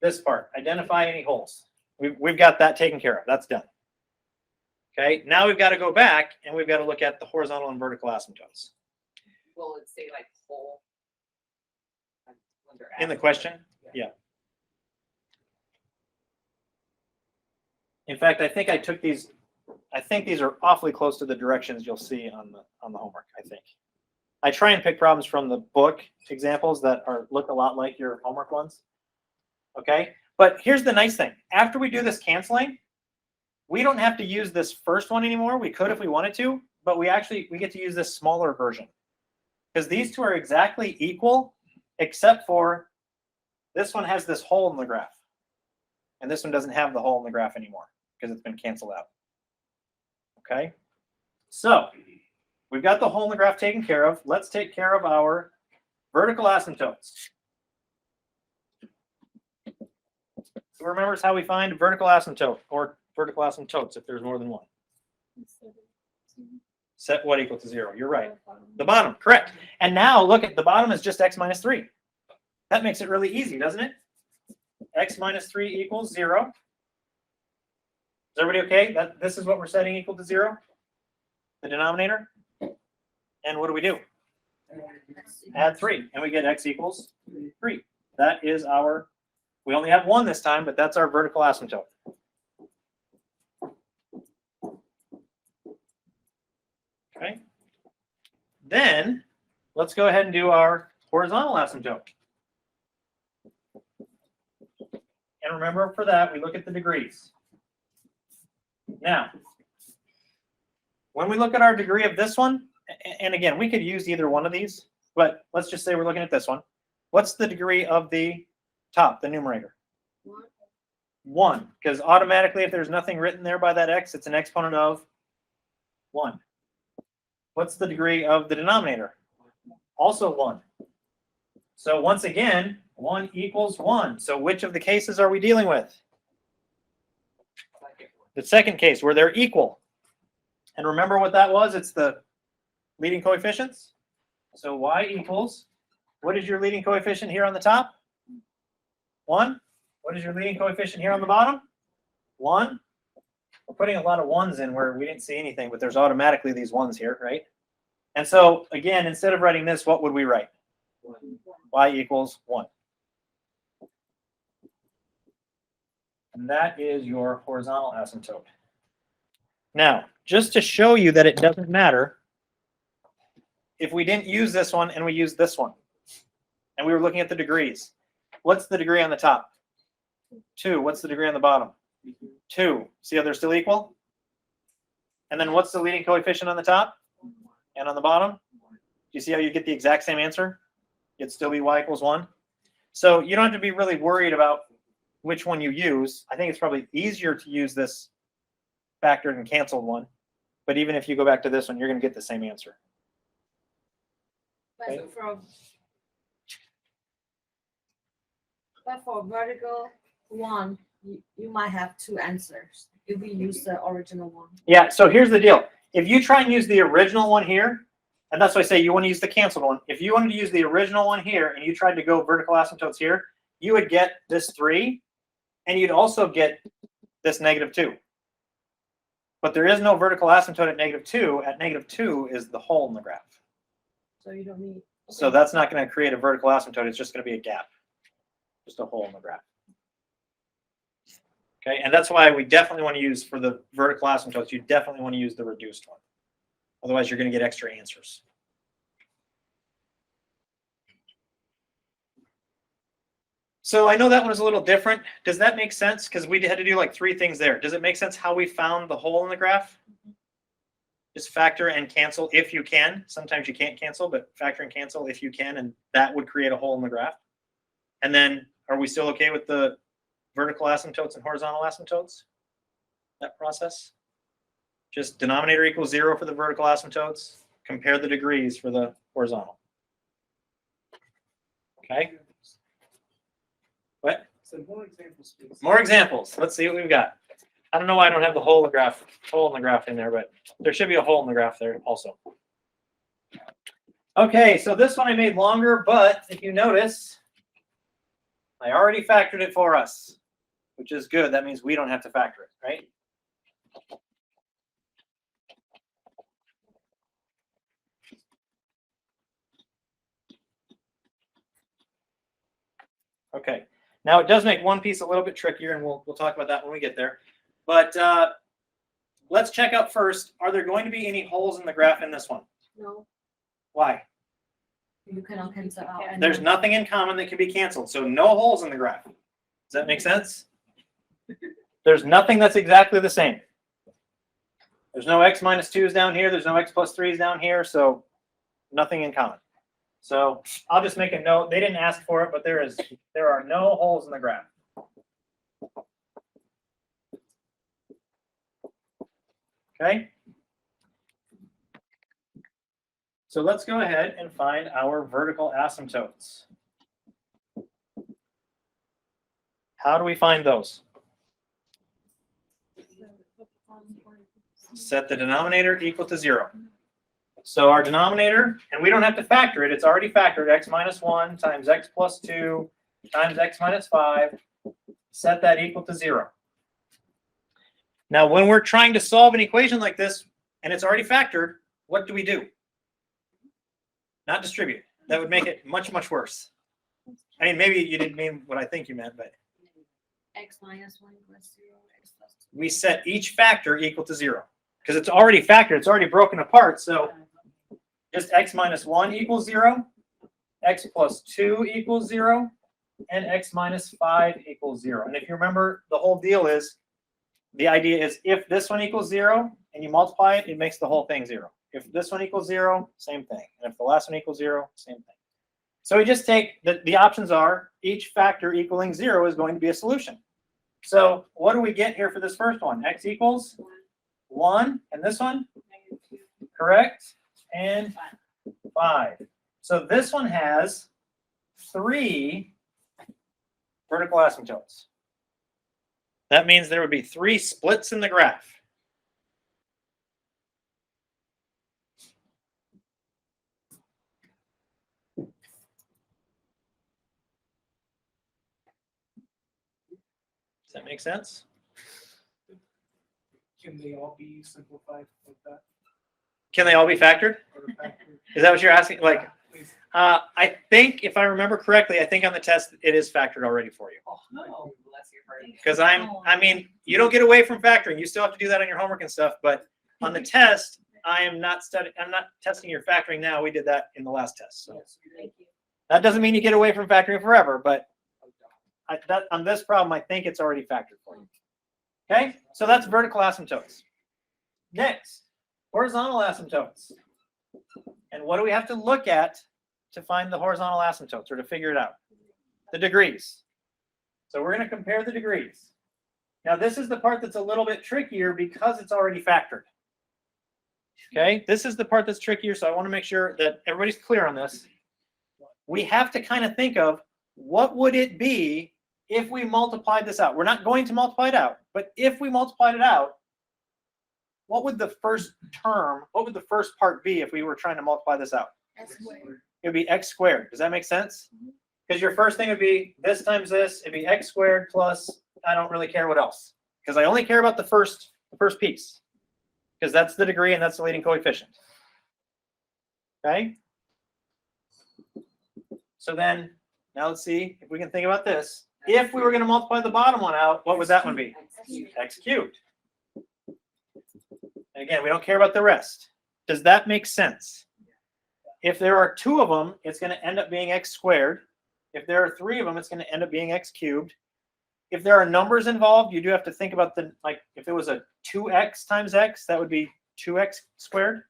this part, identify any holes. We've got that taken care of. That's done. Okay, now we've got to go back and we've got to look at the horizontal and vertical asymptotes. Will it say like hole? In the question? Yeah. In fact, I think I took these. I think these are awfully close to the directions you'll see on the homework. I think I try and pick problems from the book examples that look a lot like your homework ones. Okay, but here's the nice thing: after we do this canceling, we don't have to use this first one anymore. We could if we wanted to, but we get to use this smaller version because these two are exactly equal, except for this one has this hole in the graph, and this one doesn't have the hole in the graph anymore because it's been canceled out. Okay, so we've got the hole in the graph taken care of. Let's take care of our vertical asymptotes. Who remembers how we find vertical asymptote or vertical asymptotes if there's more than one? Set what equal to 0? You're right. The bottom, correct. And now look at the bottom is just x minus 3. That makes it really easy, doesn't it? X minus 3 equals 0. Is everybody okay? That this is what we're setting equal to 0, the denominator. And what do? Add 3, and we get x equals 3. That is our, we only have 1 this time, but that's our vertical asymptote. Okay. Then let's go ahead and do our horizontal asymptote. And remember, for that, we look at the degrees. Now, when we look at our degree of this one, and again, we could use either one of these, but let's just say we're looking at this one. What's the degree of the top, the numerator? 1, because automatically, if there's nothing written there by that x, it's an exponent of 1. What's the degree of the denominator? Also 1. So once again, 1 equals 1. So which of the cases are we dealing with? The second case, where they're equal. And remember what that was? It's the leading coefficients. So y equals, what is your leading coefficient here on the top? 1. What is your leading coefficient here on the bottom? 1. We're putting a lot of 1s in where we didn't see anything, but there's automatically these 1s here, right? And so, again, instead of writing this, what would we write? Y equals 1. And that is your horizontal asymptote. Now, just to show you that it doesn't matter, if we didn't use this one and we used this one, and we were looking at the degrees, what's the degree on the top? 2. What's the degree on the bottom? 2. See how they're still equal? And then what's the leading coefficient on the top and on the bottom? Do you see how you get the exact same answer? It'd still be y equals 1. So you don't have to be really worried about which one you use. I think it's probably easier to use this factored and canceled one. But even if you go back to this one, you're going to get the same answer. But for vertical one, you might have 2 answers if we use the original one. Yeah, so here's the deal. If you try and use the original one here, and that's why I say you want to use the canceled one. If you wanted to use the original one here and you tried to go vertical asymptotes here, you would get this 3, and you'd also get this -2. But there is no vertical asymptote at -2. At -2 is the hole in the graph. So you don't need. So that's not going to create a vertical asymptote. It's just going to be a gap, just a hole in the graph. Okay, and that's why we definitely want to use, for the vertical asymptotes, you definitely want to use the reduced one. Otherwise, you're going to get extra answers. So I know that one is a little different. Does that make sense? Because we had to do like 3 things there. Does it make sense how we found the hole in the graph? Just factor and cancel if you can. Sometimes you can't cancel, but factor and cancel if you can, and that would create a hole in the graph. And then, are we still okay with the vertical asymptotes and horizontal asymptotes? That process? Just denominator equals 0 for the vertical asymptotes. Compare the degrees for the horizontal. Okay. What? So more examples, please. More examples. Let's see what we've got. I don't know why I don't have the hole in the graph in there, but there should be a hole in the graph there also. Okay, so this one I made longer, but if you notice, I already factored it for us, which is good. That means we don't have to factor it, right? Okay. Now it does make one piece a little bit trickier, and we'll talk about that when we get there. But let's check out first, are there going to be any holes in the graph in this one? No, Why? you cannot cancel out. And There's nothing in common that can be canceled, so no holes in the graph. Does that make sense? There's nothing that's exactly the same. There's no x minus 2's down here. There's no x plus 3's down here, so nothing in common. So I'll just make a note. They didn't ask for it, but there are no holes in the graph. Okay. So let's go ahead and find our vertical asymptotes. How do we find those? Set the denominator equal to 0. So our denominator, and we don't have to factor it, it's already factored, x minus 1 times x plus 2 times x minus 5. Set that equal to 0. Now, when we're trying to solve an equation like this, and it's already factored, what do we do? Not distribute. That would make it much, much worse. I mean, maybe you didn't mean what I think you meant, but X minus 1 plus 0, X plus 2. we set each factor equal to 0 because it's already factored. It's already broken apart. So just x minus 1 equals 0, x plus 2 equals 0, and x minus 5 equals 0. And if you remember, the whole deal is, the idea is if this one equals 0 and you multiply it, it makes the whole thing 0. If this one equals 0, same thing. And if the last one equals 0, same thing. So we just take, the options are, each factor equaling 0 is going to be a solution. So what do we get here for this first one? X equals 1, and this one? Correct. And 5. So this one has 3 vertical asymptotes. That means there would be 3 splits in the graph. Does that make sense? Can they all be simplified like that? Can they all be factored? Or factored? Is that what you're asking? Like, Please. I think if I remember correctly, I think on the test it is factored already for you. Oh, no, bless your heart. Because I mean, you don't get away from factoring. You still have to do that on your homework and stuff. But on the test, I'm not testing your factoring now. We did that in the last test. So Thank you. that doesn't mean you get away from factoring forever. But on this problem, I think it's already factored for you. Okay, so that's vertical asymptotes. Next, horizontal asymptotes. And what do we have to look at to find the horizontal asymptotes or to figure it out? The degrees. So we're going to compare the degrees. Now, this is the part that's a little bit trickier because it's already factored. Okay, this is the part that's trickier, so I want to make sure that everybody's clear on this. We have to kind of think of what would it be if we multiplied this out. We're not going to multiply it out, but if we multiplied it out, what would the first term, what would the first part be if we were trying to multiply this out? X squared. It would be x squared. Does that make sense? Because your first thing would be this times this. It'd be x squared plus, I don't really care what else. Because I only care about the first piece. Because that's the degree and that's the leading coefficient. Okay? So then, now let's see if we can think about this. If we were going to multiply the bottom one out, what would that one be? X cubed. And again, we don't care about the rest. Does that make sense? If there are 2 of them, it's going to end up being x squared. If there are 3 of them, it's going to end up being x cubed. If there are numbers involved, you do have to think about like if it was a 2x times x, that would be 2x squared.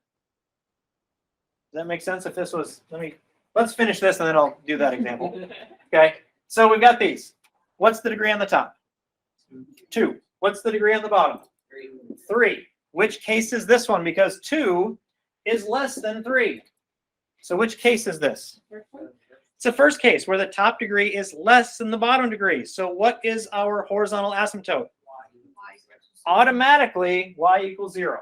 Does that make sense? If this was, let's finish this and then I'll do that example. Okay, so we've got these. What's the degree on the top? 2. What's the degree on the bottom? 3. Which case is this one? Because 2 is less than 3. So which case is this? It's the first case where the top degree is less than the bottom degree. So what is our horizontal asymptote? Automatically, y equals 0.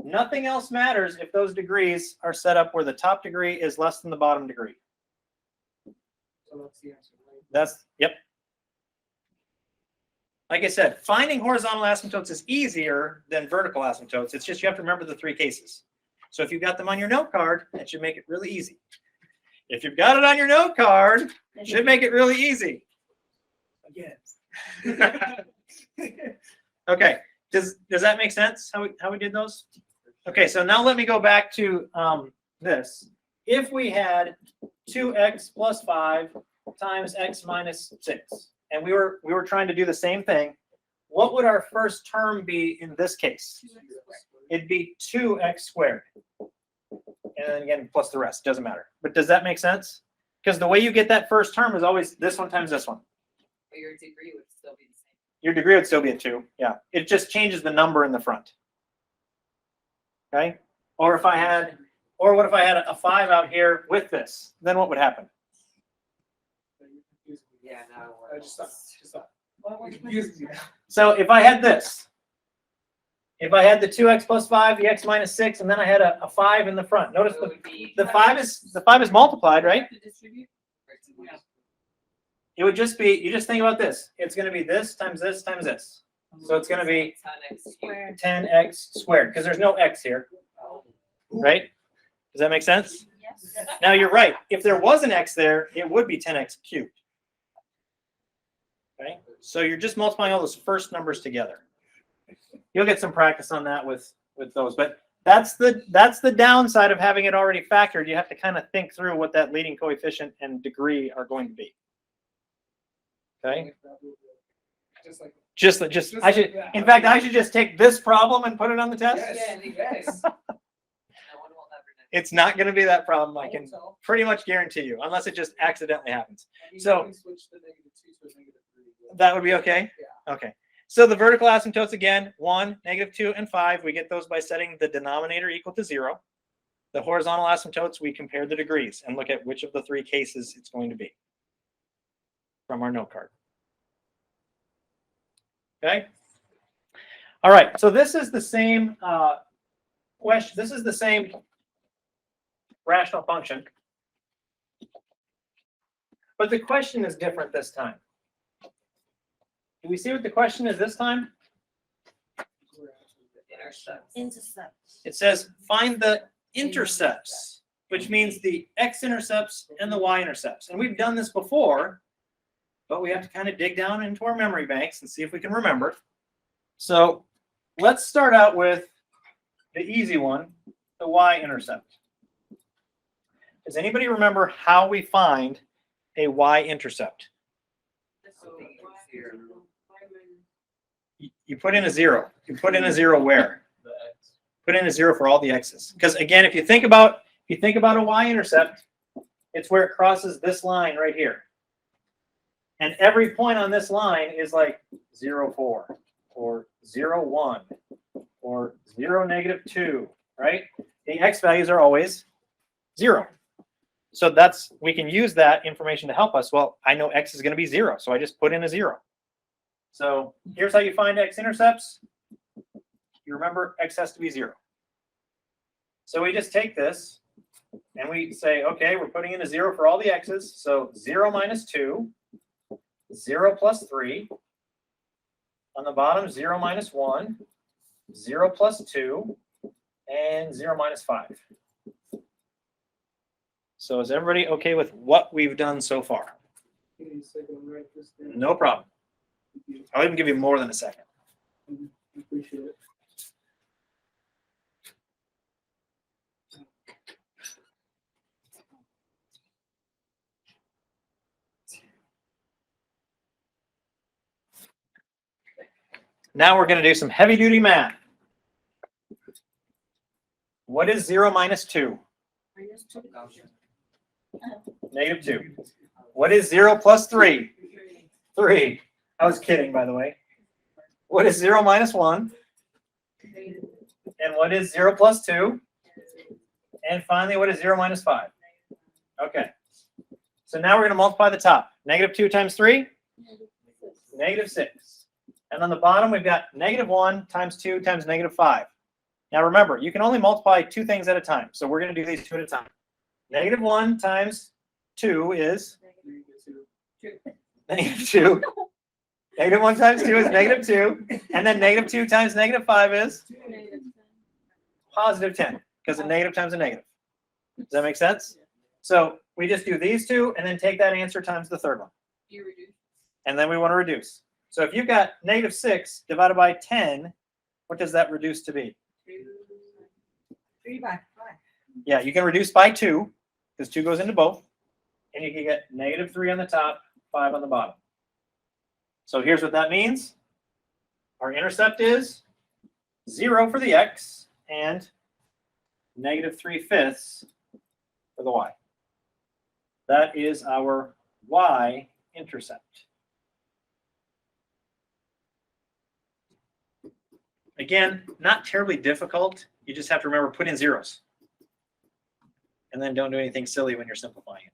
Nothing else matters if those degrees are set up where the top degree is less than the bottom degree. So that's the answer, right? That's, yep. Like I said, finding horizontal asymptotes is easier than vertical asymptotes. It's just you have to remember the 3 cases. So if you've got them on your note card, that should make it really easy. If you've got it on your note card, it should make it really easy. Again. Okay, does that make sense, how we did those? Okay, so now let me go back to this. If we had 2x plus 5 times x minus 6, and we were trying to do the same thing, what would our first term be in this case? It'd be 2x squared. And then again, plus the rest, doesn't matter. But does that make sense? Because the way you get that first term is always this one times this one. But your degree would still be the same. Your degree would still be a 2. Yeah, it just changes the number in the front. Okay, or what if I had a 5 out here with this? Then what would happen? Yeah, no. I just thought. What was It confuses me now. So if I had this, if I had the 2x plus 5, the x minus 6, and then I had a 5 in the front. Notice So it would be the 5 is multiplied, right? To distribute? It would just be, you just think about this. It's going to be this times this times this. So it's going to be 10x Square. 10x squared, because there's no x here, right? Does that make sense? Yes. Now you're right. If there was an x there, it would be 10x cubed. Okay, so you're just multiplying all those first numbers together. You'll get some practice on that with those, but that's the downside of having it already factored. You have to kind of think through what that leading coefficient and degree are going to be. Okay, Just like just Just I should. like that. In fact, I should just take this problem and put it on the test. Yes. Yeah, I think it is. No one will ever know. It's not going to be that problem. I can So, pretty much guarantee you, unless it just accidentally happens. you So- can switch the -2 to a -3. That would be okay? Yeah. Okay. So the vertical asymptotes again, 1, -2, and 5. We get those by setting the denominator equal to 0. The horizontal asymptotes, we compare the degrees and look at which of the 3 cases it's going to be from our note card. Okay? All right. So this is the same question. This is the same rational function. But the question is different this time. Do we see what the question is this time? Intercepts. Intercepts. It says find the intercepts, which means the x-intercepts and the y-intercepts. And we've done this before, but we have to kind of dig down into our memory banks and see if we can remember. So let's start out with the easy one, the y-intercept. Does anybody remember how we find a y-intercept? You put in a 0. You put in a 0 where? Put in a 0 for all the x's. Because again, if you think about a y-intercept, it's where it crosses this line right here. And every point on this line is like 0, 4, or 0, 1, or 0, -2, right? The x values are always 0. So we can use that information to help us. Well, I know x is going to be 0, so I just put in a 0. So here's how you find x-intercepts. You remember x has to be 0. So we just take this and we say, okay, we're putting in a 0 for all the x's. So 0 - 2, 0 + 3. On the bottom, 0 - 1, 0 + 2, and 0 - 5. So is everybody okay with what we've done so far? Give me a second, I'm writing this down. No problem. I'll even give you more than a second. Appreciate it. Now we're going to do some heavy duty math. What is 0 - 2? -2. What is 0 + 3? 3. I was kidding, by the way. What is 0 - 1? And what is 0 + 2? And finally, what is 0 - 5? Okay. So now we're going to multiply the top. -2 times 3? -6. And on the bottom, we've got -1 times 2 times -5. Now remember, you can only multiply 2 things at a time. So we're going to do these 2 at a time. -1 times 2 is -2. -1 times 2 is -2. And then -2 times -5 is +10, because a negative times a negative. Does that make sense? So we just do these 2 and then take that answer times the third one. You reduce. And then we want to reduce. So if you've got -6 divided by 10, what does that reduce to be? 3 by 5. Yeah, you can reduce by 2, because 2 goes into both. And you can get -3 on the top, 5 on the bottom. So here's what that means. Our intercept is 0 for the x and -3/5 for the y. That is our y-intercept. Again, not terribly difficult. You just have to remember, put in zeros. And then don't do anything silly when you're simplifying it.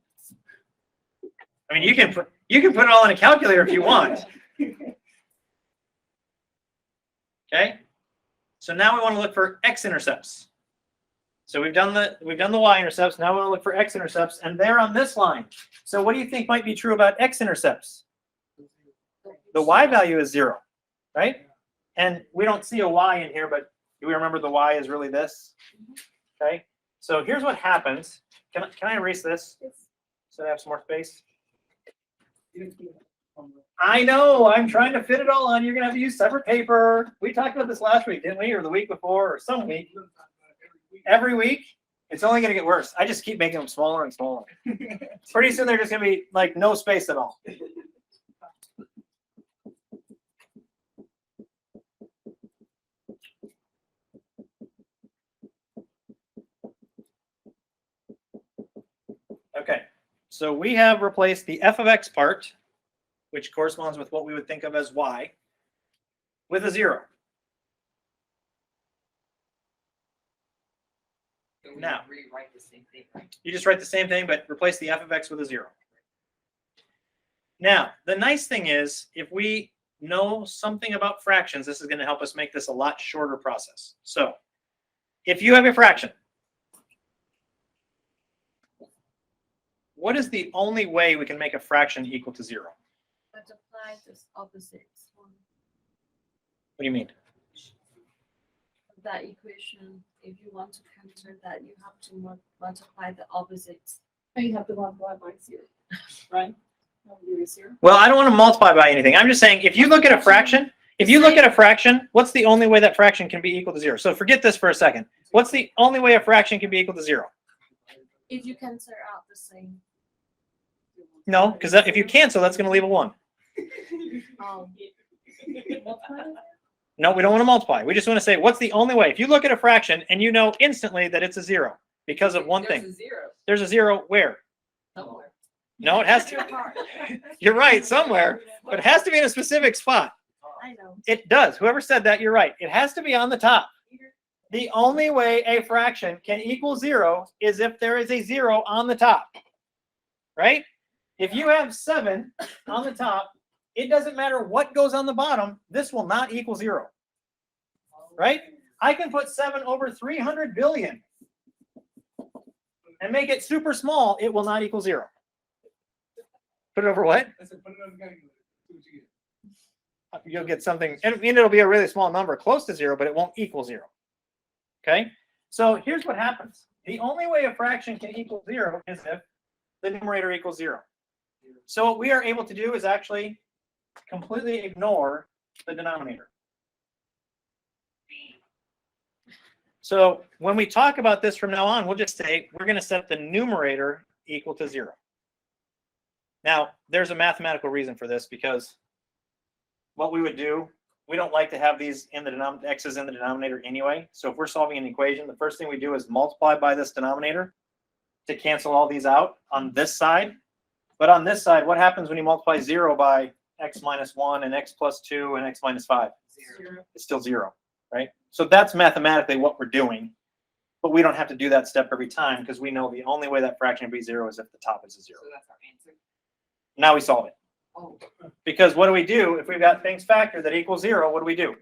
I mean, you can put it all in a calculator if you want. Okay? So now we want to look for x-intercepts. So we've done the y-intercepts. Now we want to look for x-intercepts, and they're on this line. So what do you think might be true about x-intercepts? The y value is 0, right? And we don't see a y in here, but do we remember the y is really this? Okay. So here's what happens. Can I erase this so I have some more space? I know. I'm trying to fit it all on. You're going to have to use separate paper. We talked about this last week, didn't we? Or the week before or some week. Every week? It's only going to get worse. I just keep making them smaller and smaller. Pretty soon they're just going to be like no space at all. Okay, so we have replaced the f of x part, which corresponds with what we would think of as y, with a 0. So we Now. rewrite the same thing, right? You just write the same thing, but replace the f of x with a 0. Now, the nice thing is, if we know something about fractions, this is going to help us make this a lot shorter process. So, if you have a fraction, what is the only way we can make a fraction equal to 0? Multiply this opposites. What do you mean? That equation, if you want to cancel that, you have to multiply the opposites. And you have to multiply by 0, right? Zero. Well, I don't want to multiply by anything. I'm just saying, if you look at a fraction, what's the only way that fraction can be equal to 0? So forget this for a second. What's the only way a fraction can be equal to 0? If you cancel out the same. No, because if you cancel, that's going to leave a 1. Multiply? No, we don't want to multiply. We just want to say, what's the only way? If you look at a fraction and you know instantly that it's a 0 because of one There's thing. a 0 There's a 0 where? somewhere. No, it has to. You're right, somewhere, but it has to be in a specific spot. I know. It does. Whoever said that, you're right. It has to be on the top. The only way a fraction can equal 0 is if there is a 0 on the top, right? If you have 7 on the top, it doesn't matter what goes on the bottom. This will not equal 0, right? I can put 7 over 300 billion and make it super small. It will not equal 0. Put it over what? I said, put it on the calculator. See what you get. You'll get something, and it'll be a really small number close to 0, but it won't equal 0. Okay? So here's what happens. The only way a fraction can equal 0 is if the numerator equals 0. So what we are able to do is actually completely ignore the denominator. So when we talk about this from now on, we'll just say we're going to set the numerator equal to 0. Now, there's a mathematical reason for this, because what we would do, we don't like to have these in the x's in the denominator anyway. So if we're solving an equation, the first thing we do is multiply by this denominator to cancel all these out on this side. But on this side, what happens when you multiply 0 by x minus 1 and x plus 2 and x minus 5? 0. It's still 0, right? So that's mathematically what we're doing. But we don't have to do that step every time, because we know the only way that fraction can be 0 is if the top is a 0. So that's our answer. Now we solve it. Oh, Because what do we do if we've got things factored that equal 0? What do we do?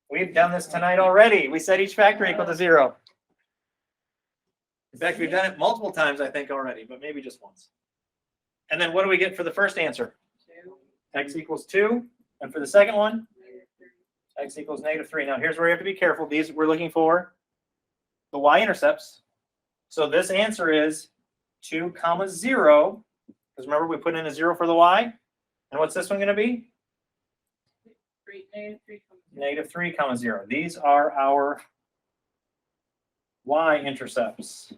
We've done this tonight already. We set each factor equal to 0. In fact, we've done it multiple times, I think, already, but maybe just once. And then what do we get for the first answer? 2. X equals 2. And for the second one, x equals -3. Now, here's where you have to be careful. These we're looking for the y-intercepts. So this answer is 2, 0. Because remember, we put in a 0 for the y. And what's this one going to be? -3, 0. These are our y-intercepts.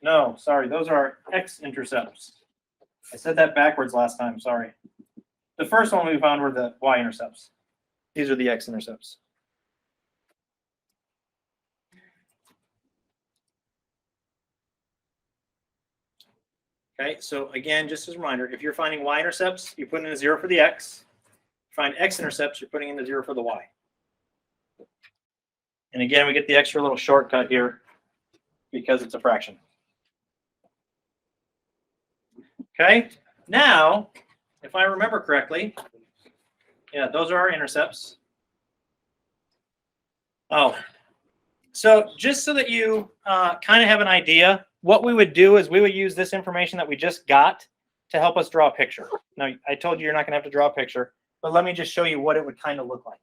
No, sorry, those are our x-intercepts. I said that backwards last time, sorry. The first one we found were the y-intercepts. These are the x-intercepts. Okay, so again, just as a reminder, if you're finding y-intercepts, you put in a 0 for the x. If you find x-intercepts, you're putting in the 0 for the y. And again, we get the extra little shortcut here because it's a fraction. Okay, now, if I remember correctly, yeah, those are our intercepts. Oh, so just so that you kind of have an idea what we would do is we would use this information that we just got to help us draw a picture. Now, I told you you're not going to have to draw a picture, but let me just show you what it would kind of look like.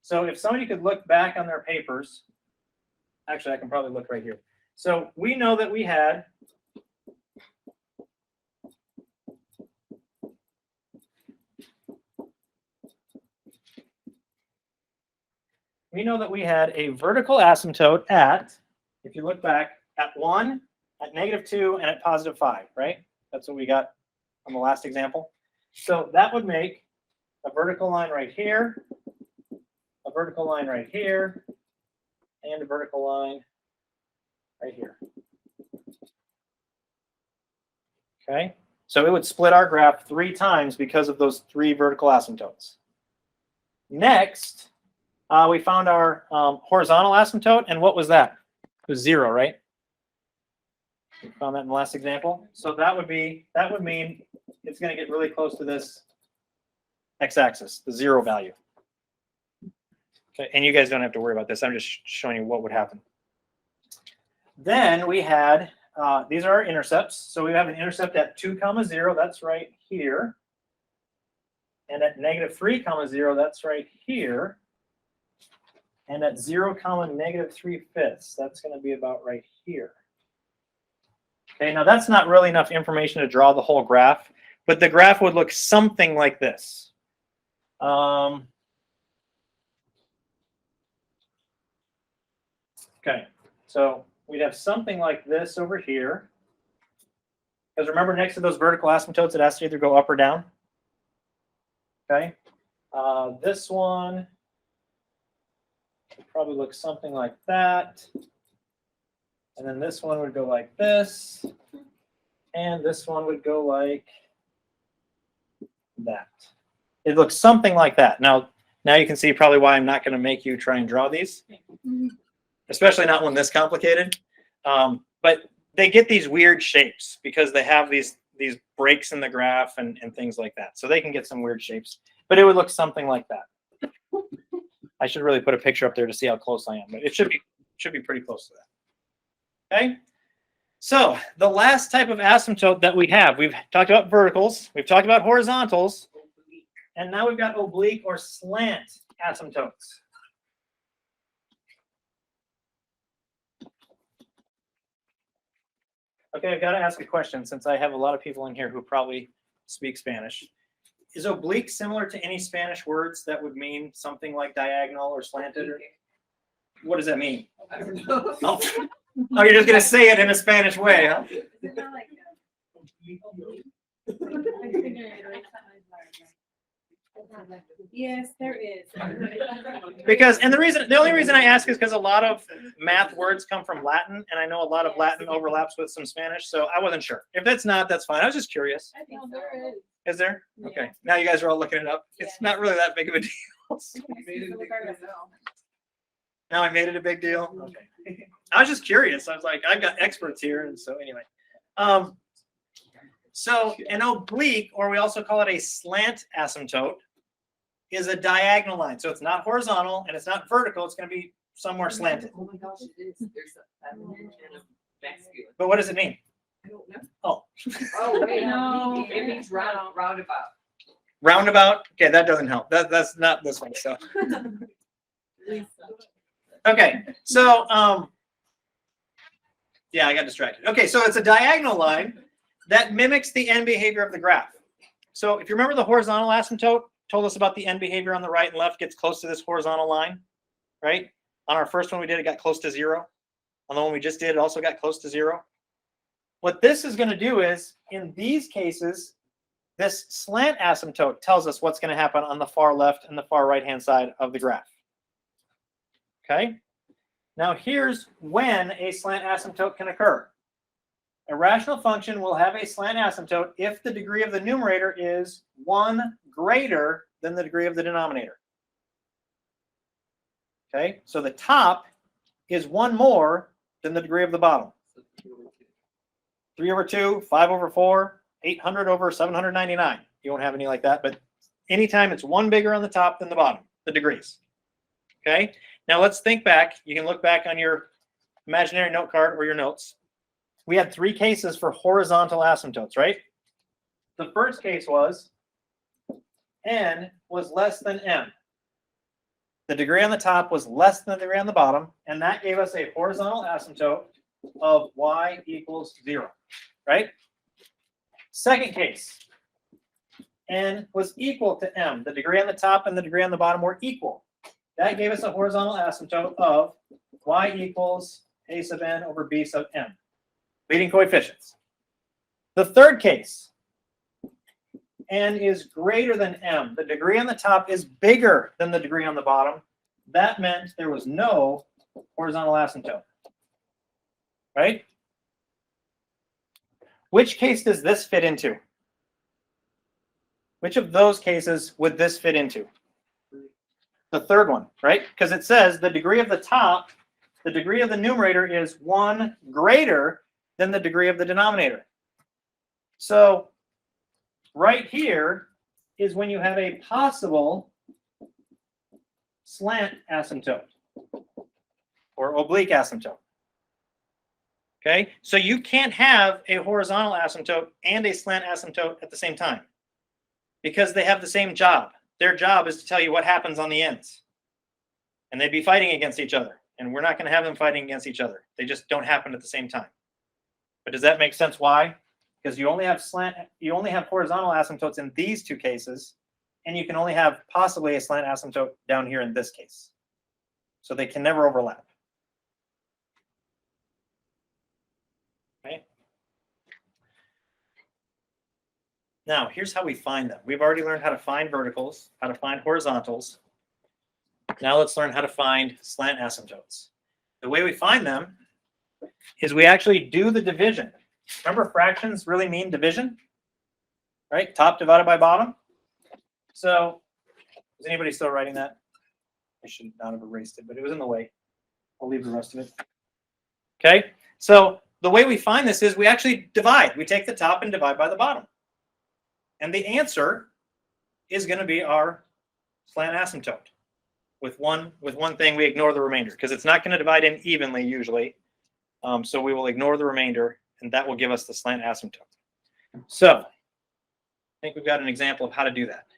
So if somebody could look back on their papers, actually, I can probably look right here. So we know that we had a vertical asymptote at, if you look back, at 1, at -2, and at +5, right? That's what we got on the last example. So that would make a vertical line right here, a vertical line right here, and a vertical line right here. Okay, so it would split our graph 3 times because of those 3 vertical asymptotes. Next, we found our horizontal asymptote, and what was that? It was 0, right? We found that in the last example. So that would mean it's going to get really close to this x-axis, the 0 value. Okay, and you guys don't have to worry about this. I'm just showing you what would happen. Then we had, these are our intercepts. So we have an intercept at 2, 0, that's right here. And at -3, 0, that's right here. And at 0, -3/5, that's going to be about right here. Okay, now that's not really enough information to draw the whole graph, but the graph would look something like this. Okay, so we'd have something like this over here. Because remember, next to those vertical asymptotes, it has to either go up or down. Okay, this one would probably look something like that. And then this one would go like this. And this one would go like that. It looks something like that. Now you can see probably why I'm not going to make you try and draw these. Especially not one this complicated. But they get these weird shapes because they have these breaks in the graph and things like that. So they can get some weird shapes. But it would look something like that. I should really put a picture up there to see how close I am. But it should be pretty close to that. Okay, so the last type of asymptote that we have, we've talked about verticals, we've talked about horizontals, and now we've got oblique or slant asymptotes. Okay, I've got to ask a question since I have a lot of people in here who probably speak Spanish. Is oblique similar to any Spanish words that would mean something like diagonal or slanted? Or what does that mean? I don't know. Oh, you're just going to say it in a Spanish way, huh? Yes, there is. Because, and the only reason I ask is because a lot of math words come from Latin, and I know a lot of Latin overlaps with some Spanish, so I wasn't sure. If that's not, that's fine. I was just curious. I think there is. Is there? Yeah. Okay. Now you guys are all looking it up. It's not really that big of a deal. Now I made it a big deal. Okay. I was just curious. I was like, I've got experts here, and so anyway. So an oblique, or we also call it a slant asymptote, is a diagonal line. So it's not horizontal and it's not vertical. It's going to be somewhere slanted. Oh my gosh, it is. There's a feminine and a masculine. But what does it mean? I don't know. Oh, Oh, wait, No. it means roundabout. roundabout. Okay, that doesn't help. That's not this one. So okay, so yeah, I got distracted. Okay, so it's a diagonal line that mimics the end behavior of the graph. So if you remember, the horizontal asymptote told us about the end behavior on the right and left gets close to this horizontal line, right? On our first one we did, it got close to 0. On the one we just did, it also got close to 0. What this is going to do is, in these cases, this slant asymptote tells us what's going to happen on the far left and the far right-hand side of the graph. Okay? Now here's when a slant asymptote can occur. A rational function will have a slant asymptote if the degree of the numerator is 1 greater than the degree of the denominator. Okay, so the top is 1 more than the degree of the bottom. 3 over 2, 5 over 4, 800 over 799. You won't have any like that, but anytime it's 1 bigger on the top than the bottom, the degrees. Okay, now let's think back. You can look back on your imaginary note card or your notes. we had three cases for horizontal asymptotes, right? The first case was n was less than m. The degree on the top was less than the degree on the bottom, and that gave us a horizontal asymptote of y equals 0, right? Second case, n was equal to m. The degree on the top and the degree on the bottom were equal. That gave us a horizontal asymptote of y equals a sub n over b sub m. Leading coefficients. The third case, n is greater than m. The degree on the top is bigger than the degree on the bottom. That meant there was no horizontal asymptote. Right? Which case does this fit into? Which of those cases would this fit into? The third one, right? Because it says the degree of the top, the degree of the numerator is 1 greater than the degree of the denominator. So right here is when you have a possible slant asymptote or oblique asymptote. Okay, so you can't have a horizontal asymptote and a slant asymptote at the same time because they have the same job. Their job is to tell you what happens on the ends. And they'd be fighting against each other. And we're not going to have them fighting against each other. They just don't happen at the same time. But does that make sense why? Because you only have horizontal asymptotes in these two cases, and you can only have possibly a slant asymptote down here in this case. So they can never overlap. Okay. Now, here's how we find them. We've already learned how to find verticals, how to find horizontals. Now let's learn how to find slant asymptotes. The way we find them is we actually do the division. Remember, fractions really mean division, right? Top divided by bottom. So is anybody still writing that? I should not have erased it, but it was in the way. I'll leave the rest of it. Okay, so the way we find this is we actually divide. We take the top and divide by the bottom. And the answer is going to be our slant asymptote. With one thing, we ignore the remainder because it's not going to divide in evenly usually. So we will ignore the remainder, and that will give us the slant asymptote. So I think we've got an example of how to do that.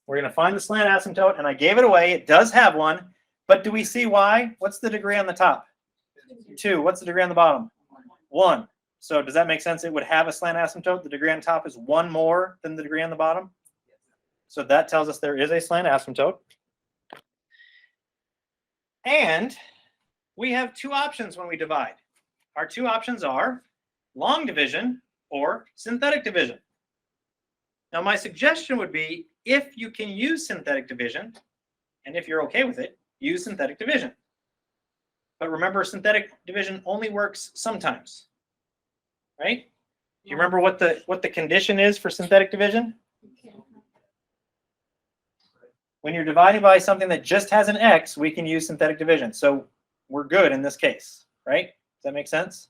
We're going to find the slant asymptote, and I gave it away. It does have one, but do we see why? What's the degree on the top? 2. What's the degree on the bottom? 1. So does that make sense? It would have a slant asymptote. The degree on top is 1 more than the degree on the bottom. So that tells us there is a slant asymptote. And we have 2 options when we divide. Our 2 options are long division or synthetic division. Now, my suggestion would be if you can use synthetic division, and if you're okay with it, use synthetic division. But remember, synthetic division only works sometimes, right? Do you remember what the condition is for synthetic division? When you're dividing by something that just has an x, we can use synthetic division. So we're good in this case, right? Does that make sense?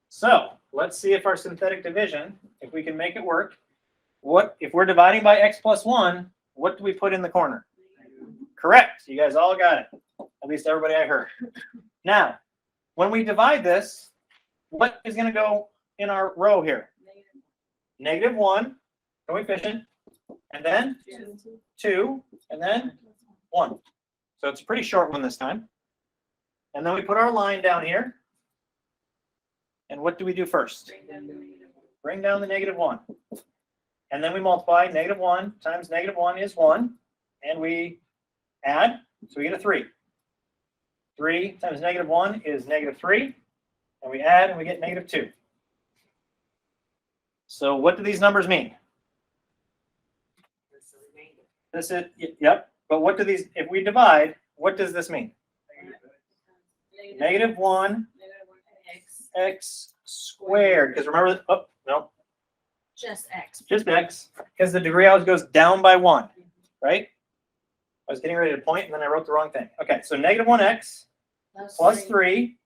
So let's see if our synthetic division, if we can make it work. What if we're dividing by x plus 1, what do we put in the corner? Correct. You guys all got it. At least everybody I heard. Now, when we divide this, what is going to go in our row here? -1 coefficient, and then 2, and then 1. So it's a pretty short one this time. And then we put our line down here. And what do we do first? Bring down the -1. And then we multiply. -1 times -1 is 1. And we add. So we get a 3. 3 times -1 is -3. And we add and we get -2. So what do these numbers mean? This is, yep. But what do these, if we divide, what does this mean? -1 x squared. Because remember, oh, no. Just x. Just x. Because the degree always goes down by 1, right? I was getting ready to point and then I wrote the wrong thing. Okay, so -1x plus 3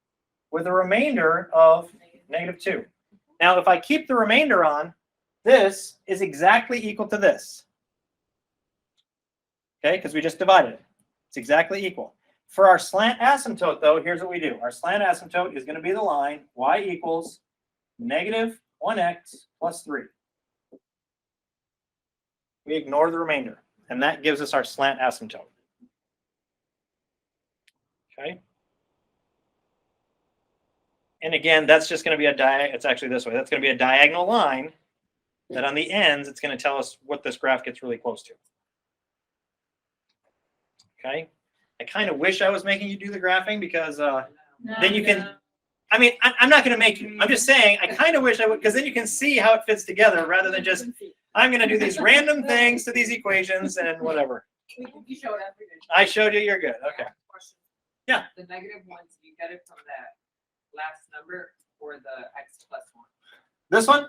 with a remainder of -2. Now, if I keep the remainder on, this is exactly equal to this. Okay, because we just divided it. It's exactly equal. For our slant asymptote, though, here's what we do. Our slant asymptote is going to be the line y equals negative 1x plus 3. We ignore the remainder, and that gives us our slant asymptote. Okay. And again, that's just going to be it's actually this way. That's going to be a diagonal line that on the ends, it's going to tell us what this graph gets really close to. Okay. I kind of wish I was making you do the graphing because then you can, I mean, I'm not going to make you, I'm just saying, I kind of wish I would, because then you can see how it fits together rather than just, I'm going to do these random things to these equations and whatever. You showed everything. I showed you, you're good. Okay. Question. Yeah. The negative ones, you get it from that last number or the x plus 1? This one,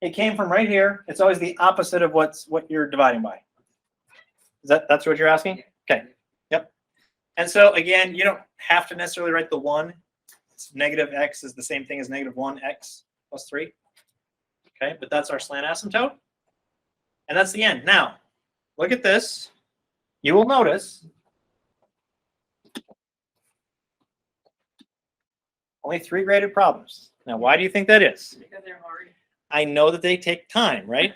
it came from right here. It's always the opposite of what you're dividing by. That's what you're asking? Okay. Yep. And so again, you don't have to necessarily write the 1. It's negative x is the same thing as negative 1x plus 3. Okay, but that's our slant asymptote. And that's the end. Now, look at this. You will notice only 3 graded problems. Now, why do you think that is? Because they're hard. I know that they take time, right?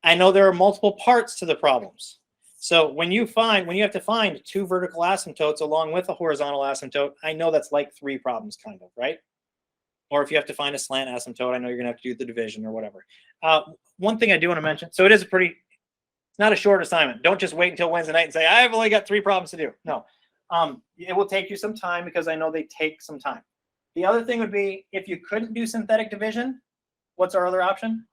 I know there are multiple parts to the problems. So when you have to find 2 vertical asymptotes along with a horizontal asymptote, I know that's like 3 problems kind of, right? Or if you have to find a slant asymptote, I know you're going to have to do the division or whatever. One thing I do want to mention, so it is it's not a short assignment. Don't just wait until Wednesday night and say, I've only got 3 problems to do. No, it will take you some time because I know they take some time. The other thing would be if you couldn't do synthetic division, what's our other option?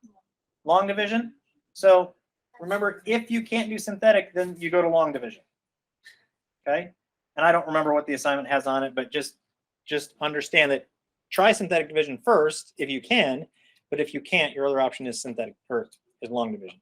Long division. So remember, if you can't do synthetic, then you go to long division. Okay. And I don't remember what the assignment has on it, but just understand that try synthetic division first if you can, but if you can't, your other option is synthetic or is long division.